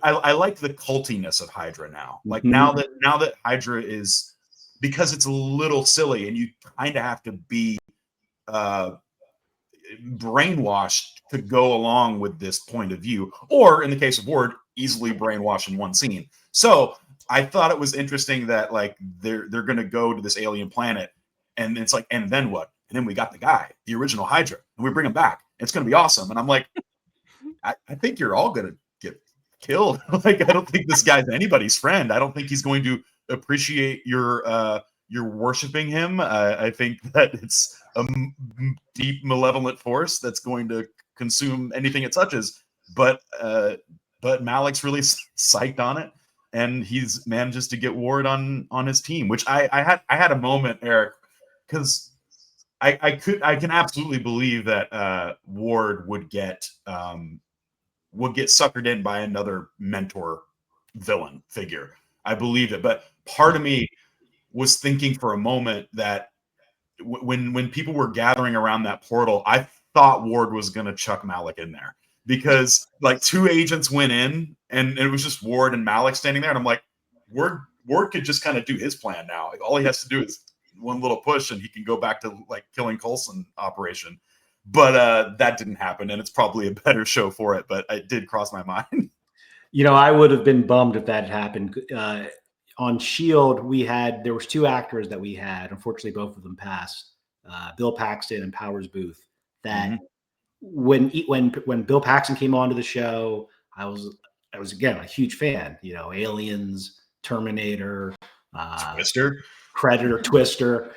I like the cultiness of Hydra now. Like now that Hydra is, because it's a little silly and you kind of have to be brainwashed to go along with this point of view, or in the case of Ward, easily brainwashed in one scene. So I thought it was interesting that like they're gonna go to this alien planet, and it's like, and then what? And then we got the guy, the original Hydra, and we bring him back. It's gonna be awesome. And I'm like, I think you're all gonna get killed. Like, I don't think this guy's anybody's friend. I don't think he's going to appreciate your worshiping him. I think that it's a deep malevolent force that's going to consume anything it touches. But Malik's really psyched on it, and he's manages to get Ward on his team, which I had a moment, Eric, because I can absolutely believe that Ward would get suckered in by another mentor villain figure. I believe it, but part of me was thinking for a moment that when people were gathering around that portal, I thought Ward was going to chuck Malik in there, because like 2 agents went in and it was just Ward and Malik standing there, and I'm like, Ward could just kind of do his plan now. Like, all he has to do is one little push and he can go back to like killing Coulson operation. But that didn't happen, and it's probably a better show for it, but it did cross my mind. I would have been bummed if that had happened. On S.H.I.E.L.D., there was 2 actors that we had. Unfortunately, both of them passed. Bill Paxton and Powers Booth. That when Bill Paxton came onto the show, I was again a huge fan. Aliens, Terminator, Twister, Predator, Twister.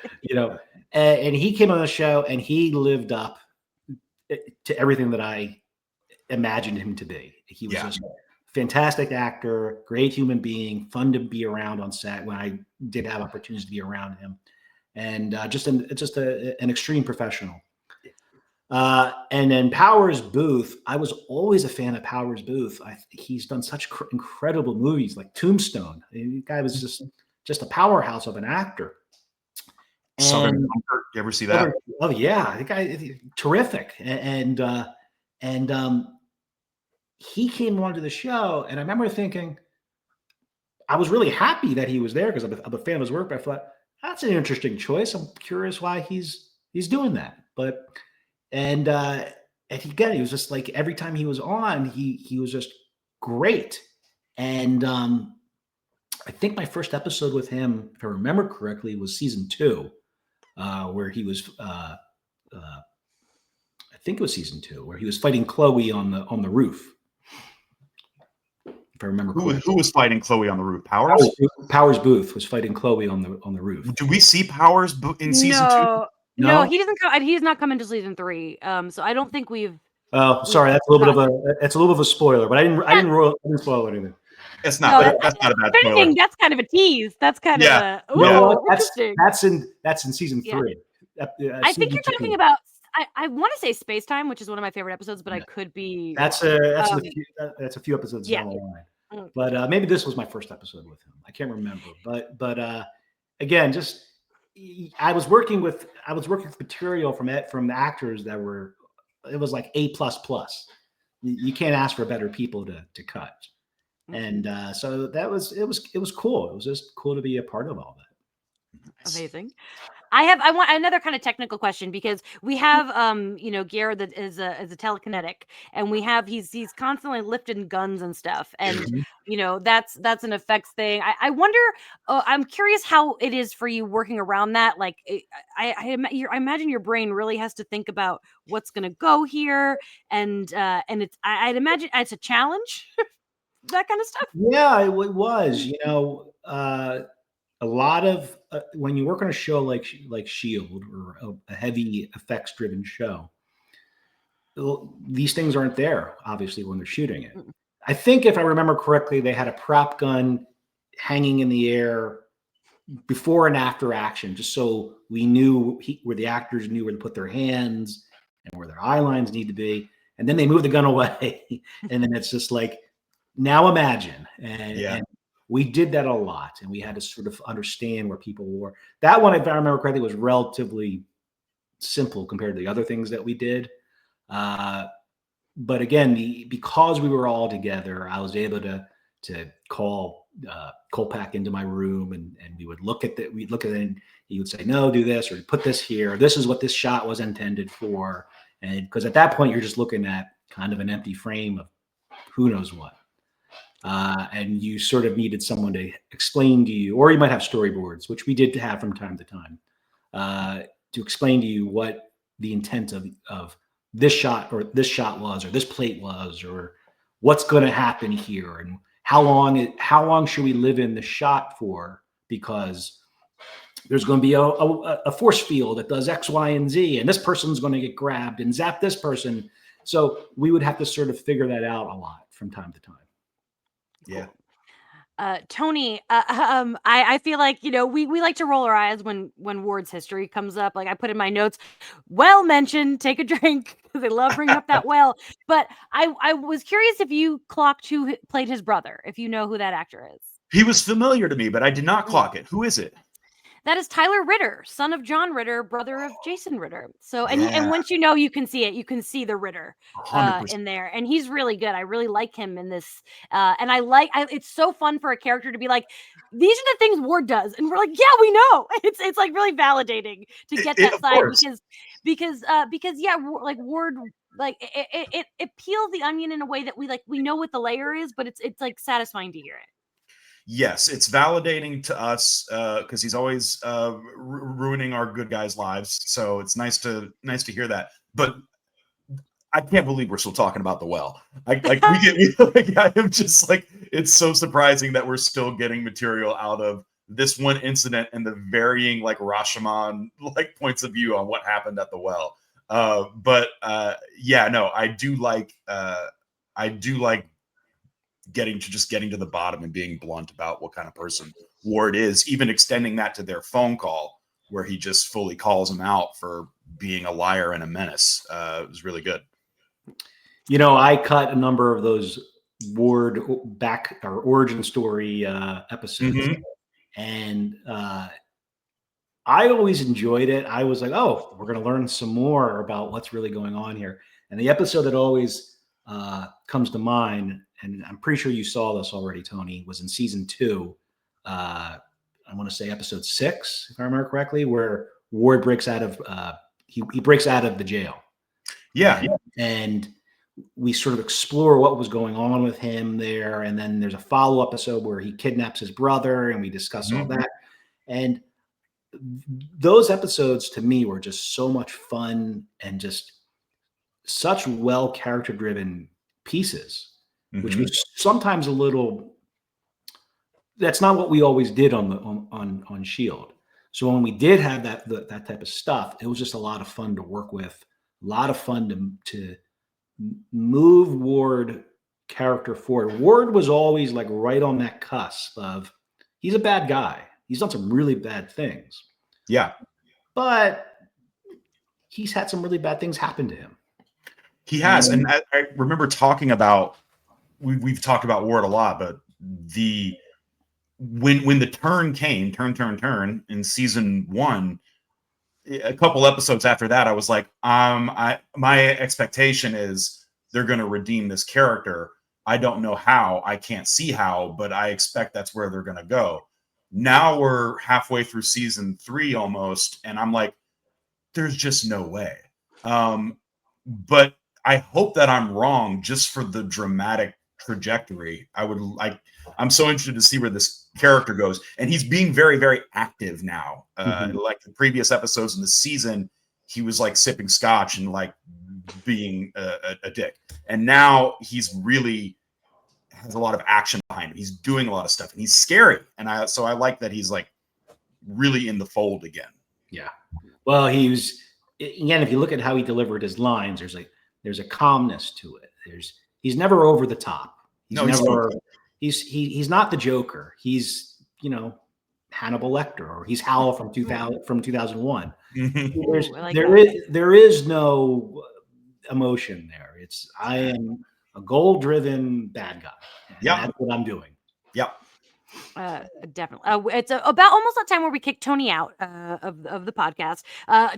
And he came on the show and he lived up to everything that I imagined him to be. He was just a fantastic actor, great human being, fun to be around on set when I did have opportunities to be around him, and just an extreme professional. And then Powers Booth, I was always a fan of Powers Booth. He's done such incredible movies like Tombstone. The guy was just a powerhouse of an actor. Southern Comfort. You ever see that? Oh yeah, the guy terrific. And he came onto the show, and I remember thinking, I was really happy that he was there because I'm a fan of his work. But I thought, that's an interesting choice. I'm curious why he's doing that. And he was just like, every time he was on, he was just great. And I think my first episode with him, if I remember correctly, was season 2. Where he was, I think it was season 2, where he was fighting Chloe on the roof. If I remember correctly. Who was fighting Chloe on the roof? Powers? Powers Booth was fighting Chloe on the roof. Do we see Powers in season 2? No, he doesn't come. He's not coming to season 3. So I don't think we've. Oh, sorry, that's a little bit of a spoiler, but I didn't spoil anything. That's not a bad spoiler. That's kind of a tease. That's kind of a interesting. That's in season 3. I think you're talking about. I want to say Space Time, which is one of my favorite episodes, but I could be. That's a few episodes down the line. But maybe this was my first episode with him. I can't remember. But again, just I was working with material from the actors that were. It was like A++. You can't ask for better people to cut. And so it was cool. It was just cool to be a part of all that. Amazing. I want another kind of technical question, because we have Miera that is a telekinetic, and he's constantly lifting guns and stuff, and that's an effects thing. I wonder, I'm curious how it is for you working around that. Like I imagine your brain really has to think about what's going to go here, and I'd imagine it's a challenge. That kind of stuff. Yeah, it was. A lot of when you work on a show like S.H.I.E.L.D. or a heavy effects driven show, these things aren't there, obviously, when they're shooting it. I think, if I remember correctly, they had a prop gun hanging in the air before and after action, just so we knew where the actors knew where to put their hands and where their eye lines need to be. And then they move the gun away, and then it's just like, now imagine. And we did that a lot, and we had to sort of understand where people were. That one, if I remember correctly, was relatively simple compared to the other things that we did. But again, because we were all together, I was able to call Kolpak into my room, and we would look at it, and he would say, no, do this, or put this here. This is what this shot was intended for. And because at that point, you're just looking at kind of an empty frame of who knows what. And you sort of needed someone to explain to you, or you might have storyboards, which we did have from time to time, to explain to you what the intent of this shot was, or this plate was, or what's going to happen here, and how long should we live in the shot for, because there's going to be a force field that does X, Y, and Z, and this person's going to get grabbed and zap this person. So we would have to sort of figure that out a lot from time to time. Yeah. Tony, I feel like, we like to roll our eyes when Ward's history comes up. Like I put in my notes, well mentioned, take a drink, because I love bringing up that well. But I was curious if you clocked who played his brother, if you know who that actor is. He was familiar to me, but I did not Mm. clock it. Who is it? That is Tyler Ritter, son of John Ritter, brother of Jason Ritter. So, and Yeah, once you can see it. You can see the Ritter 100%. in there, and he's really good. I really like him in this, and it's so fun for a character to be like, these are the things Ward does, and we're like, yeah, we know. It's like really validating to get that Of side course. because yeah, like Ward. Like it peels the onion in a way that we know what the layer is, but it's like satisfying to hear it. Yes, it's validating to us because he's always ruining our good guys' lives. So it's nice to hear that. But I can't believe we're still talking about the well. I am just like, it's so surprising that we're still getting material out of this one incident and the varying like Rashomon like points of view on what happened at the well. But yeah, no, I do like getting to the bottom and being blunt about what kind of person Ward is, even extending that to their phone call where he just fully calls him out for being a liar and a menace. It was really good. I cut a number of those Ward back or origin story episodes, Mm-hmm. and I always enjoyed it. I was like, oh, we're going to learn some more about what's really going on here. And the episode that always comes to mind, and I'm pretty sure you saw this already, Tony, was in season 2. I want to say episode 6, if I remember correctly, where Ward breaks out of he breaks out of the jail. Yeah. And we sort of explore what was going on with him there. And then there's a follow episode where he kidnaps his brother, and we discuss all that. And those episodes to me were just so much fun and just such well character driven pieces, which was sometimes a little. That's not what we always did on Shield. So when we did have that type of stuff, it was just a lot of fun to work with, a lot of fun to move Ward character forward. Ward was always like right on that cusp of he's a bad guy. He's done some really bad things. Yeah. But he's had some really bad things happen to him. He has. And I remember talking about, we've talked about Ward a lot, but when the turn came, turn in season 1, a couple episodes after that, I was like, my expectation is they're going to redeem this character. I don't know how, I can't see how, but I expect that's where they're going to go. Now we're halfway through season 3 almost, and I'm like, there's just no way. But I hope that I'm wrong, just for the dramatic trajectory. I'm so interested to see where this character goes, and he's being very, very active now. Like the previous episodes in the season, he was like sipping scotch and like being a dick, and now he's really has a lot of action behind him. He's doing a lot of stuff, and he's scary. And I like that he's like really in the fold again. Yeah. Well, again, if you look at how he delivered his lines, there's a calmness to it. He's never over the top. He's not the Joker. He's, Hannibal Lecter, or he's Hal from 2001. There is no emotion there. I am a goal-driven bad guy. Yeah, that's what I'm doing. Yep. Definitely. It's about almost that time where we kick Tony out of the podcast.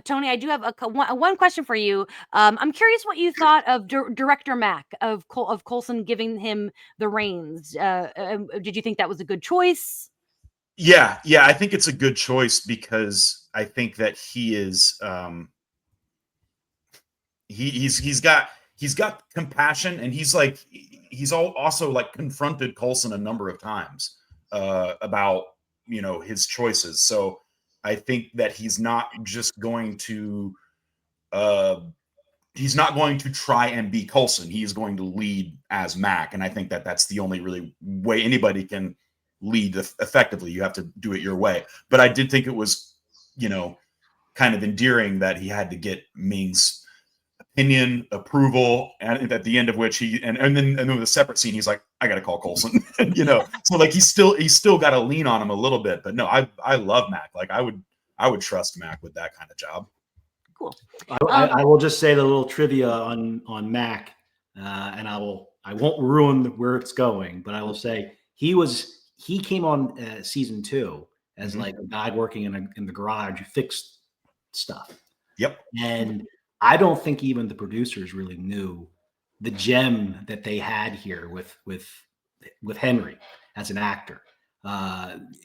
Tony, I do have one question for you. I'm curious what you thought of director Mac of Coulson giving him the reins. Did you think that was a good choice? Yeah, I think it's a good choice because I think that he is he's got compassion, and he's also like confronted Coulson a number of times about his choices. So I think that he's not just going to try and be Coulson. He's going to lead as Mac, and I think that that's the only really way anybody can lead effectively. You have to do it your way. But I did think it was kind of endearing that he had to get Ming's opinion, approval, and at the end of which and then with a separate scene, he's like, I gotta call Coulson. So like he's still got to lean on him a little bit. But no, I love Mac. Like I would trust Mac with that kind of job. Cool. I will just say the little trivia on Mac, and I won't ruin where it's going, but I will say he came on season 2 as like a guy working in the garage who fixed stuff. Yep. And I don't think even the producers really knew the gem that they had here with Henry as an actor.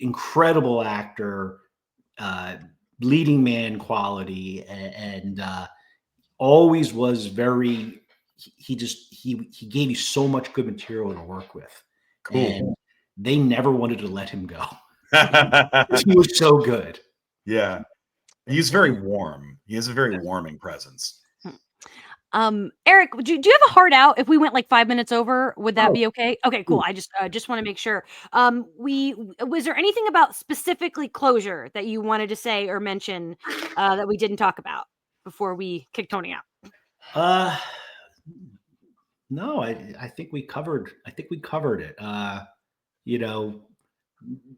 Incredible actor, leading man quality, and always was very. He gave you so much good material to work with. Cool. And they never wanted to let him go. He was so good. Yeah. He's very warm. He has a very warming presence. Eric, do you have a hard out if we went like 5 minutes over? Would that be okay? Okay, cool. I just want to make sure. Was there anything about specifically closure that you wanted to say or mention that we didn't talk about before we kick Tony out? No, I think we covered it.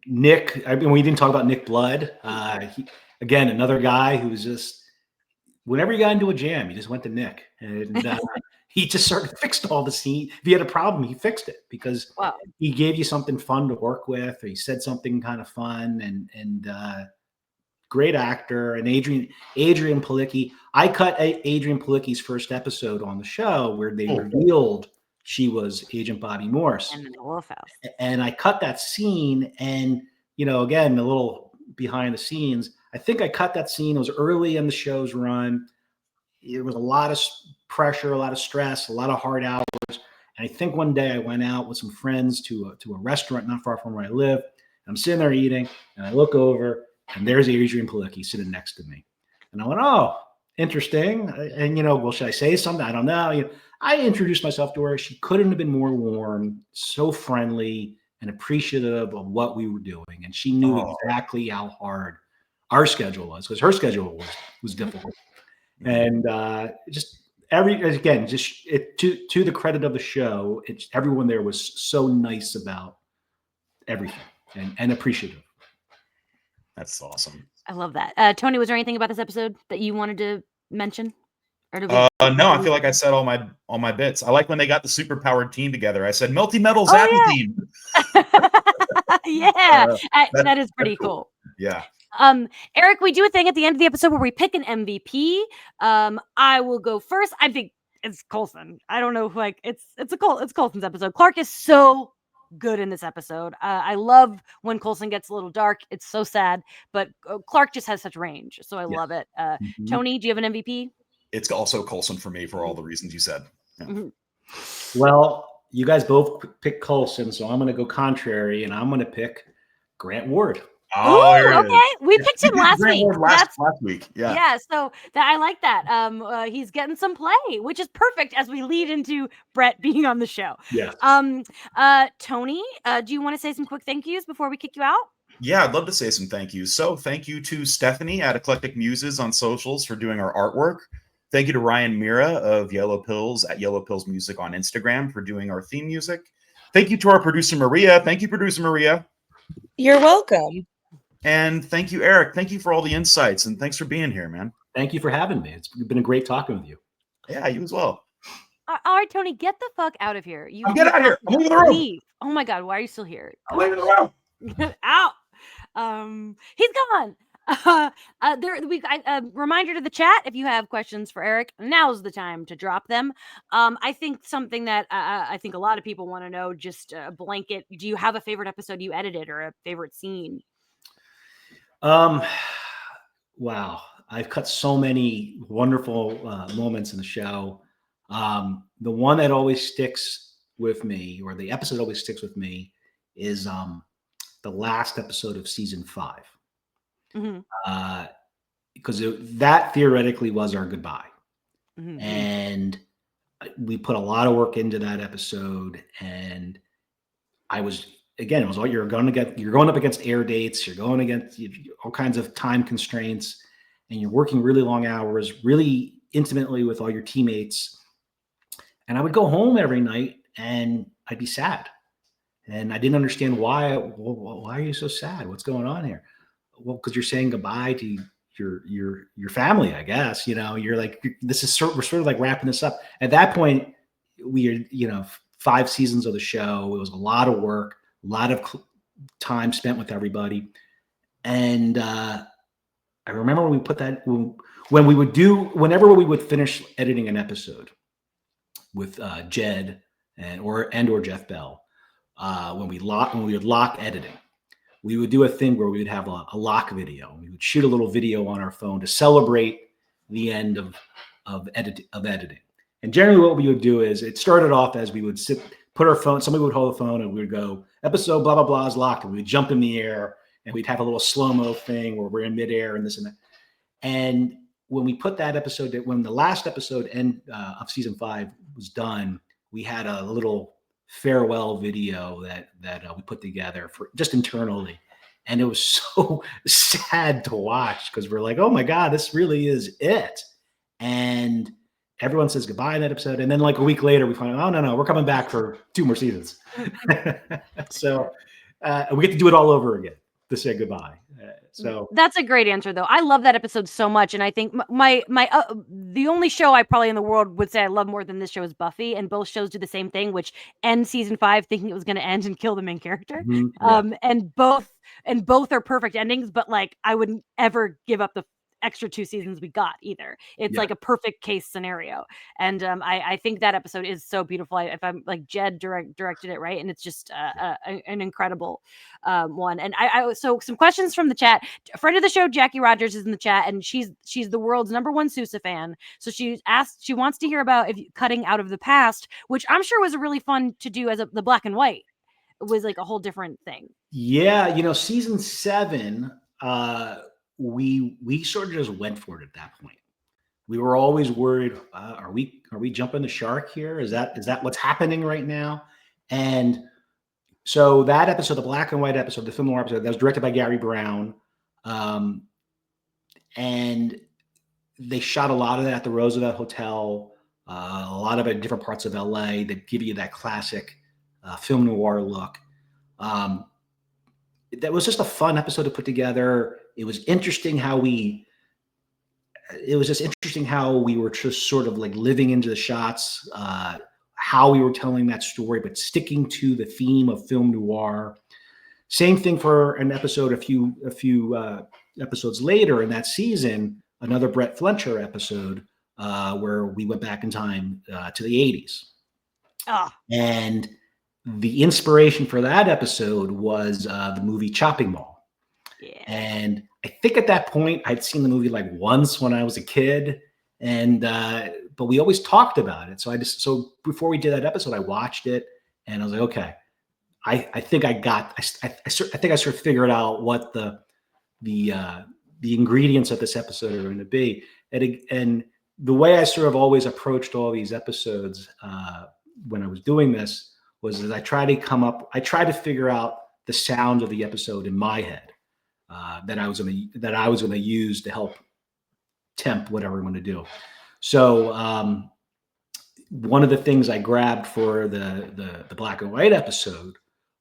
Nick, we didn't talk about Nick Blood. Again, another guy who was just, whenever he got into a jam, he just went to Nick, and he just sort of fixed all the scene. If he had a problem, he fixed it because he gave you something fun to work with, or he said something kind of fun, and great actor. And Adrian Palicki. I cut Adrian Palicki's first episode on the show where they revealed she was Agent Bobby Morse. And in the Wolf House. And I cut that scene, and again, a little behind the scenes. I think I cut that scene. It was early in the show's run. It was a lot of pressure, a lot of stress, a lot of hard hours. And I think one day I went out with some friends to a restaurant not far from where I live. I'm sitting there eating, and I look over, and there's Adrian Palicki sitting next to me. And I went, oh, interesting. And, well, should I say something? I don't know. I introduced myself to her. She couldn't have been more warm, so friendly and appreciative of what we were doing. And she knew exactly how hard our schedule was, because her schedule was difficult. And to the credit of the show, everyone there was so nice about everything and appreciative. That's awesome. I love that. Tony, was there anything about this episode that you wanted to mention? Or no, I feel like I said all my bits. I like when they got the super powered team together. I said multi-metal Zappy team. Yeah, that is pretty cool. Yeah. Eric, we do a thing at the end of the episode where we pick an MVP. I will go first. I think it's Coulson. I don't know, it's Coulson's episode. Clark is so good in this episode. I love when Coulson gets a little dark. It's so sad, but Clark just has such range, so I love it. Tony, do you have an MVP? It's also Coulson for me for all the reasons you said. Yeah. Well, you guys both pick Coulson, so I'm going to go contrary, and I'm going to pick Grant Ward. Oh, okay. We picked him last week. Last week. Yeah. Yeah. So I like that. He's getting some play, which is perfect as we lead into Brett being on the show. Yeah. Tony, do you want to say some quick thank yous before we kick you out? Yeah, I'd love to say some thank yous. So thank you to Stephanie at Eclectic Muses on socials for doing our artwork. Thank you to Ryan Miera of Yellow Pills at Yellow Pills Music on Instagram for doing our theme music. Thank you to our producer, Maria. Thank you, producer Maria. You're welcome. And thank you, Eric. Thank you for all the insights, and thanks for being here, man. Thank you for having me. It's been a great talking with you. Yeah, you as well. All right, Tony, get the fuck out of here. Get out of here. I'm leaving the room. Leave. Oh my God, why are you still here? I'm leaving the room. Get out. He's gone. Reminder to the chat, if you have questions for Eric, now's the time to drop them. I think something that I think a lot of people want to know, just a blanket, do you have a favorite episode you edited or a favorite scene? Wow, I've cut so many wonderful moments in the show. The one that always sticks with me, or the episode always sticks with me, is the last episode of season 5. Because that theoretically was our goodbye. And we put a lot of work into that episode, and it was all, you're going up against air dates, you're going against all kinds of time constraints, and you're working really long hours, really intimately with all your teammates. And I would go home every night and I'd be sad. And I didn't understand why. Why are you so sad? What's going on here? Well, because you're saying goodbye to your family, I guess. You're like, we're sort of like wrapping this up. At that point, we are 5 seasons of the show. It was a lot of work, a lot of time spent with everybody. And I remember when we put that whenever we would finish editing an episode with Jed or Jeff Bell. When we would lock editing, we would do a thing where we would have a lock video. We would shoot a little video on our phone to celebrate the end of editing. And generally what we would do is, it started off as we would put our phone, somebody would hold the phone and we would go, episode blah, blah, blah is locked. And we would jump in the air and we'd have a little slow-mo thing where we're in midair and this and that. And when we put that episode, when the last episode of season 5 was done, we had a little farewell video that we put together for just internally. And it was so sad to watch because we're like, oh my God, this really is it. And everyone says goodbye in that episode. And then like a week later, we find out, oh, no, we're coming back for 2 more seasons. So we get to do it all over again to say goodbye. So that's a great answer, though. I love that episode so much, and I think the only show I probably in the world would say I love more than this show is Buffy, and both shows do the same thing, which end season 5 thinking it was going to end and kill the main character. And both are perfect endings, but like I wouldn't ever give up the extra 2 seasons we got either. It's like a perfect case scenario, and I think that episode is so beautiful. If I'm like Jed directed it, right, and it's just an incredible one. And so some questions from the chat. A friend of the show, Jackie Rogers, is in the chat, and she's the world's #1 Sousa fan. So she wants to hear about cutting out of the past, which I'm sure was really fun to do as the black and white. It was like a whole different thing. Yeah, season 7. We sort of just went for it at that point. We were always worried, are we jumping the shark here? Is that what's happening right now? And so that episode, the black and white episode, the film noir episode, that was directed by Gary Brown. And they shot a lot of that at the Roosevelt Hotel, a lot of it in different parts of LA that give you that classic film noir look. That was just a fun episode to put together. It was interesting how we were just sort of like living into the shots, how we were telling that story, but sticking to the theme of film noir. Same thing for an episode a few episodes later in that season, another Brett Fletcher episode where we went back in time to the 80s. And the inspiration for that episode was the movie Chopping Mall. Yeah. And I think at that point I'd seen the movie like once when I was a kid, and but we always talked about it. So before we did that episode, I watched it and I was like, okay, I think I sort of figured out what the ingredients of this episode are going to be. And the way I sort of always approached all these episodes when I was doing this was that I tried to figure out the sound of the episode in my head that I was going to use to help temp whatever I want to do. So one of the things I grabbed for the black and white episode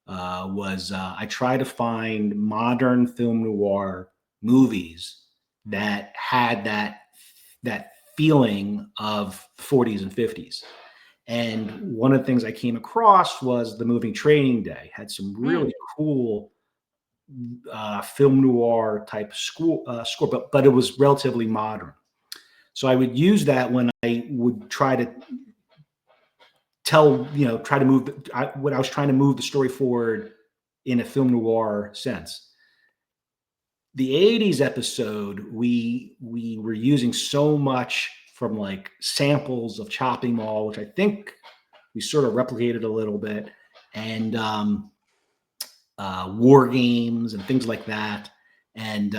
was I tried to find modern film noir movies that had that feeling of 40s and 50s. And one of the things I came across was the movie Training Day. Had some really cool film noir type score, but it was relatively modern. So I would use that when I would try to move when I was trying to move the story forward in a film noir sense. The 80s episode, we were using so much from like samples of Chopping Mall, which I think we sort of replicated a little bit, and War Games and things like that. And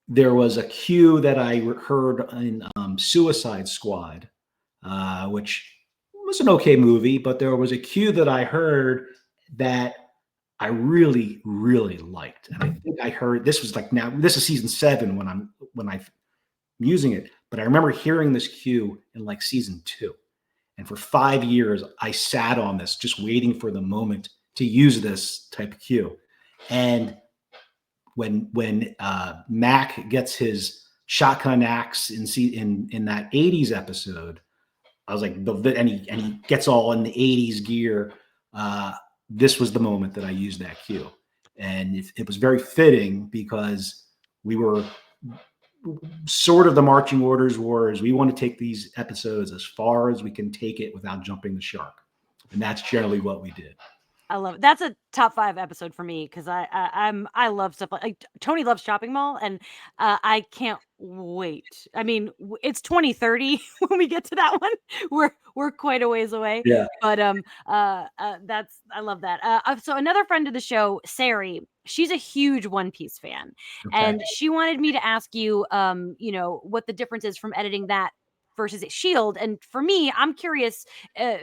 there was a cue that I heard in Suicide Squad, which was an okay movie, but there was a cue that I heard that I really, really liked. And I think I heard, this was like, now this is season 7 when I using it. But I remember hearing this cue in like season 2. And for 5 years, I sat on this, just waiting for the moment to use this type of cue. And when Mac gets his shotgun axe in that 80s episode, I was like, and he gets all in the 80s gear. This was the moment that I used that cue. And it was very fitting because we were sort of the marching orders was we want to take these episodes as far as we can take it without jumping the shark. And that's generally what we did. I love it. That's a top 5 episode for me because I love stuff like Tony loves Shopping Mall, and I can't wait. I mean, it's 2030 when we get to that one. We're quite a ways away. Yeah. But that's I love that. So another friend of the show, Sari, she's a huge One Piece fan, and she wanted me to ask you, what the difference is from editing that versus Shield. And for me, I'm curious,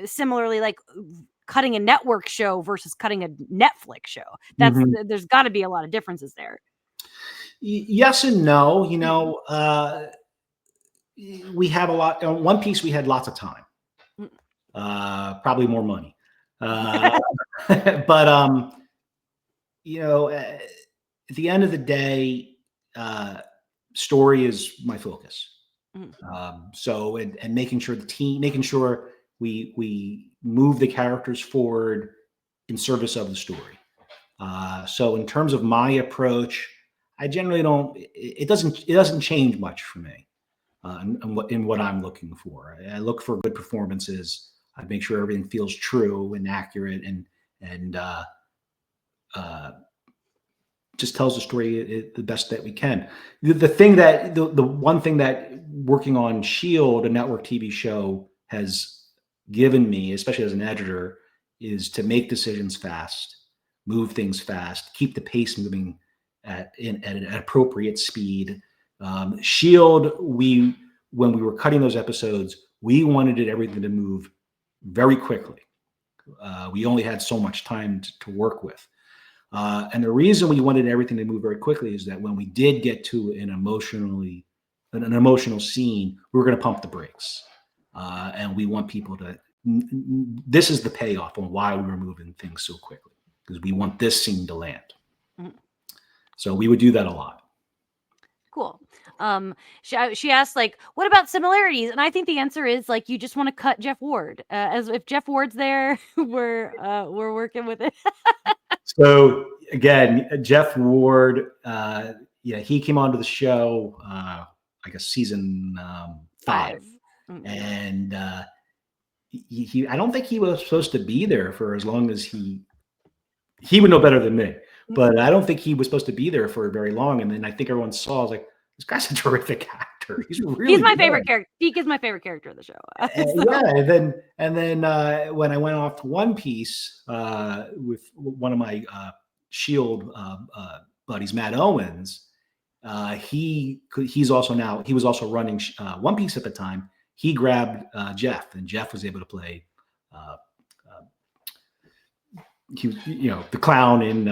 similarly, like cutting a network show versus cutting a Netflix show. That's there's got to be a lot of differences there. Yes and no. We have a lot. One Piece, we had lots of time, probably more money, but at the end of the day, story is my focus. So and making sure we move the characters forward in service of the story. So in terms of my approach, I generally don't. It doesn't change much for me in what I'm looking for. I look for good performances. I make sure everything feels true and accurate, and just tells the story the best that we can. The one thing that working on Shield, a network TV show, has given me, especially as an editor, is to make decisions fast, move things fast, keep the pace moving at an appropriate speed. Shield, when we were cutting those episodes, we wanted everything to move very quickly. We only had so much time to work with. And the reason we wanted everything to move very quickly is that when we did get to an emotional scene, we were going to pump the brakes. And we want people to, this is the payoff on why we were moving things so quickly, because we want this scene to land. So we would do that a lot. Cool. She asked, like, what about similarities? And I think the answer is, like, you just want to cut Jeff Ward. As if Jeff Ward's there, we're working with it. So again, Jeff Ward, he came onto the show, I guess season 5. And he I don't think he was supposed to be there for as long as he would know better than me, but I don't think he was supposed to be there for very long. And then I think everyone saw, I was like, this guy's a terrific actor. He's my favorite character. Deke is my favorite character of the show. And then when I went off to One Piece with one of my Shield buddies, Matt Owens, he was also running One Piece at the time. He grabbed Jeff, and Jeff was able to play the clown in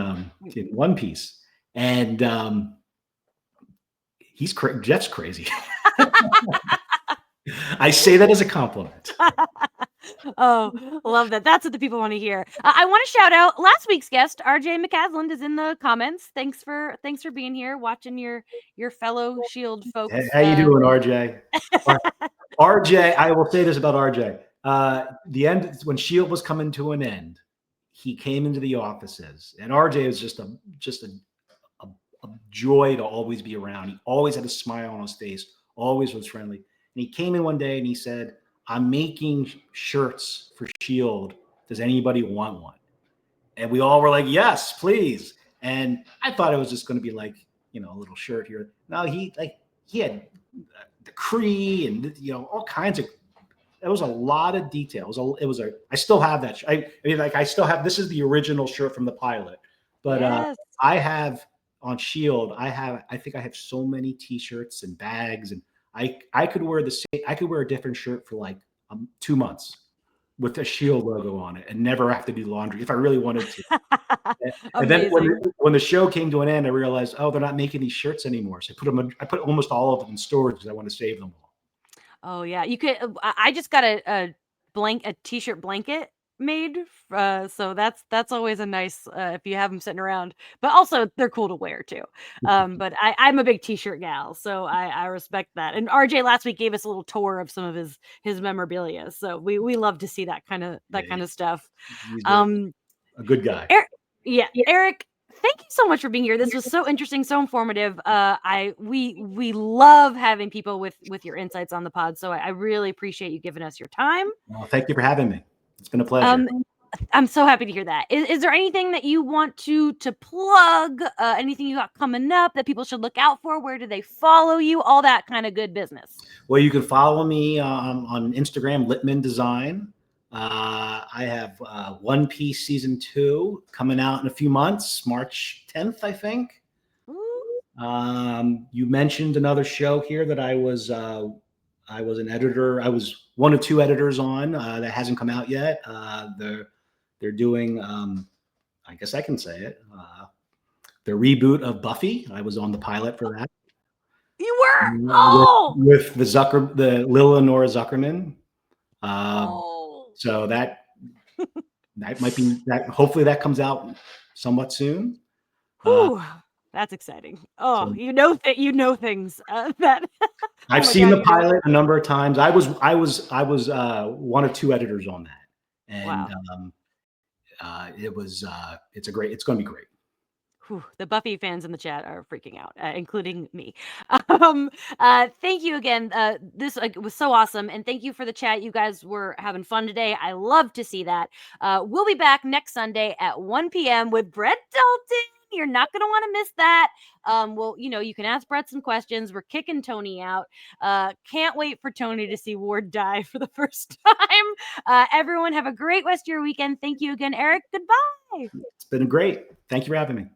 One Piece, and Jeff's crazy. I say that as a compliment. Oh, love that. That's what the people want to hear. I want to shout out last week's guest, RJ McCasland, is in the comments. Thanks for being here, watching your fellow Shield folks. How you doing, RJ? RJ, I will say this about RJ. The end, when Shield was coming to an end, he came into the offices, and RJ was just a joy to always be around. He always had a smile on his face, always was friendly. And he came in one day and he said, I'm making shirts for Shield. Does anybody want one? And we all were like, yes, please. And I thought it was just going to be like, a little shirt here. No, he had the Cree and all kinds of. It was a lot of details. I still have that. I still have. This is the original shirt from the pilot, but yes. I have on Shield. I think I have so many T-shirts and bags, and I could wear the same. I could wear a different shirt for like 2 months. with a Shield logo on it and never have to do laundry if I really wanted to. And then Amazing. when the show came to an end, I realized, oh, they're not making these shirts anymore. So I put almost all of them in storage because I want to save them all. Oh yeah, you could. I just got a t-shirt blanket made. So that's always a nice if you have them sitting around. But also they're cool to wear too. But I'm a big t-shirt gal, so I respect that. And RJ last week gave us a little tour of some of his memorabilia, so we love to see that kind of stuff. He's Um, a good guy. Yeah, Eric, thank you so much for being here. This was so interesting, so informative. We love having people with your insights on the pod. So I really appreciate you giving us your time. Well, thank you for having me. It's been a pleasure. I'm so happy to hear that. Is there anything that you want to plug? Anything you got coming up that people should look out for? Where do they follow you? All that kind of good business. Well, you can follow me on Instagram, Litman Design. I have One Piece season 2 coming out in a few months, March 10th, I think. You mentioned another show here that I was an editor. I was one of 2 editors on that hasn't come out yet. They're doing, I guess I can say it, the reboot of Buffy. I was on the pilot for that. You were with the Lil and Nora Zuckerman. So that might be that. Hopefully that comes out somewhat soon. That's exciting. Oh, so, you know things that I've seen the pilot a number of times. I was one of 2 editors on that, and wow. It's going to be great. The Buffy fans in the chat are freaking out, including me. Thank you again. This was so awesome. And thank you for the chat. You guys were having fun today. I love to see that. We'll be back next Sunday at 1 p.m. with Brett Dalton. You're not going to want to miss that. Well, you can ask Brett some questions. We're kicking Tony out. Can't wait for Tony to see Ward die for the first time. Everyone have a great rest of your weekend. Thank you again, Eric. Goodbye. It's been great. Thank you for having me.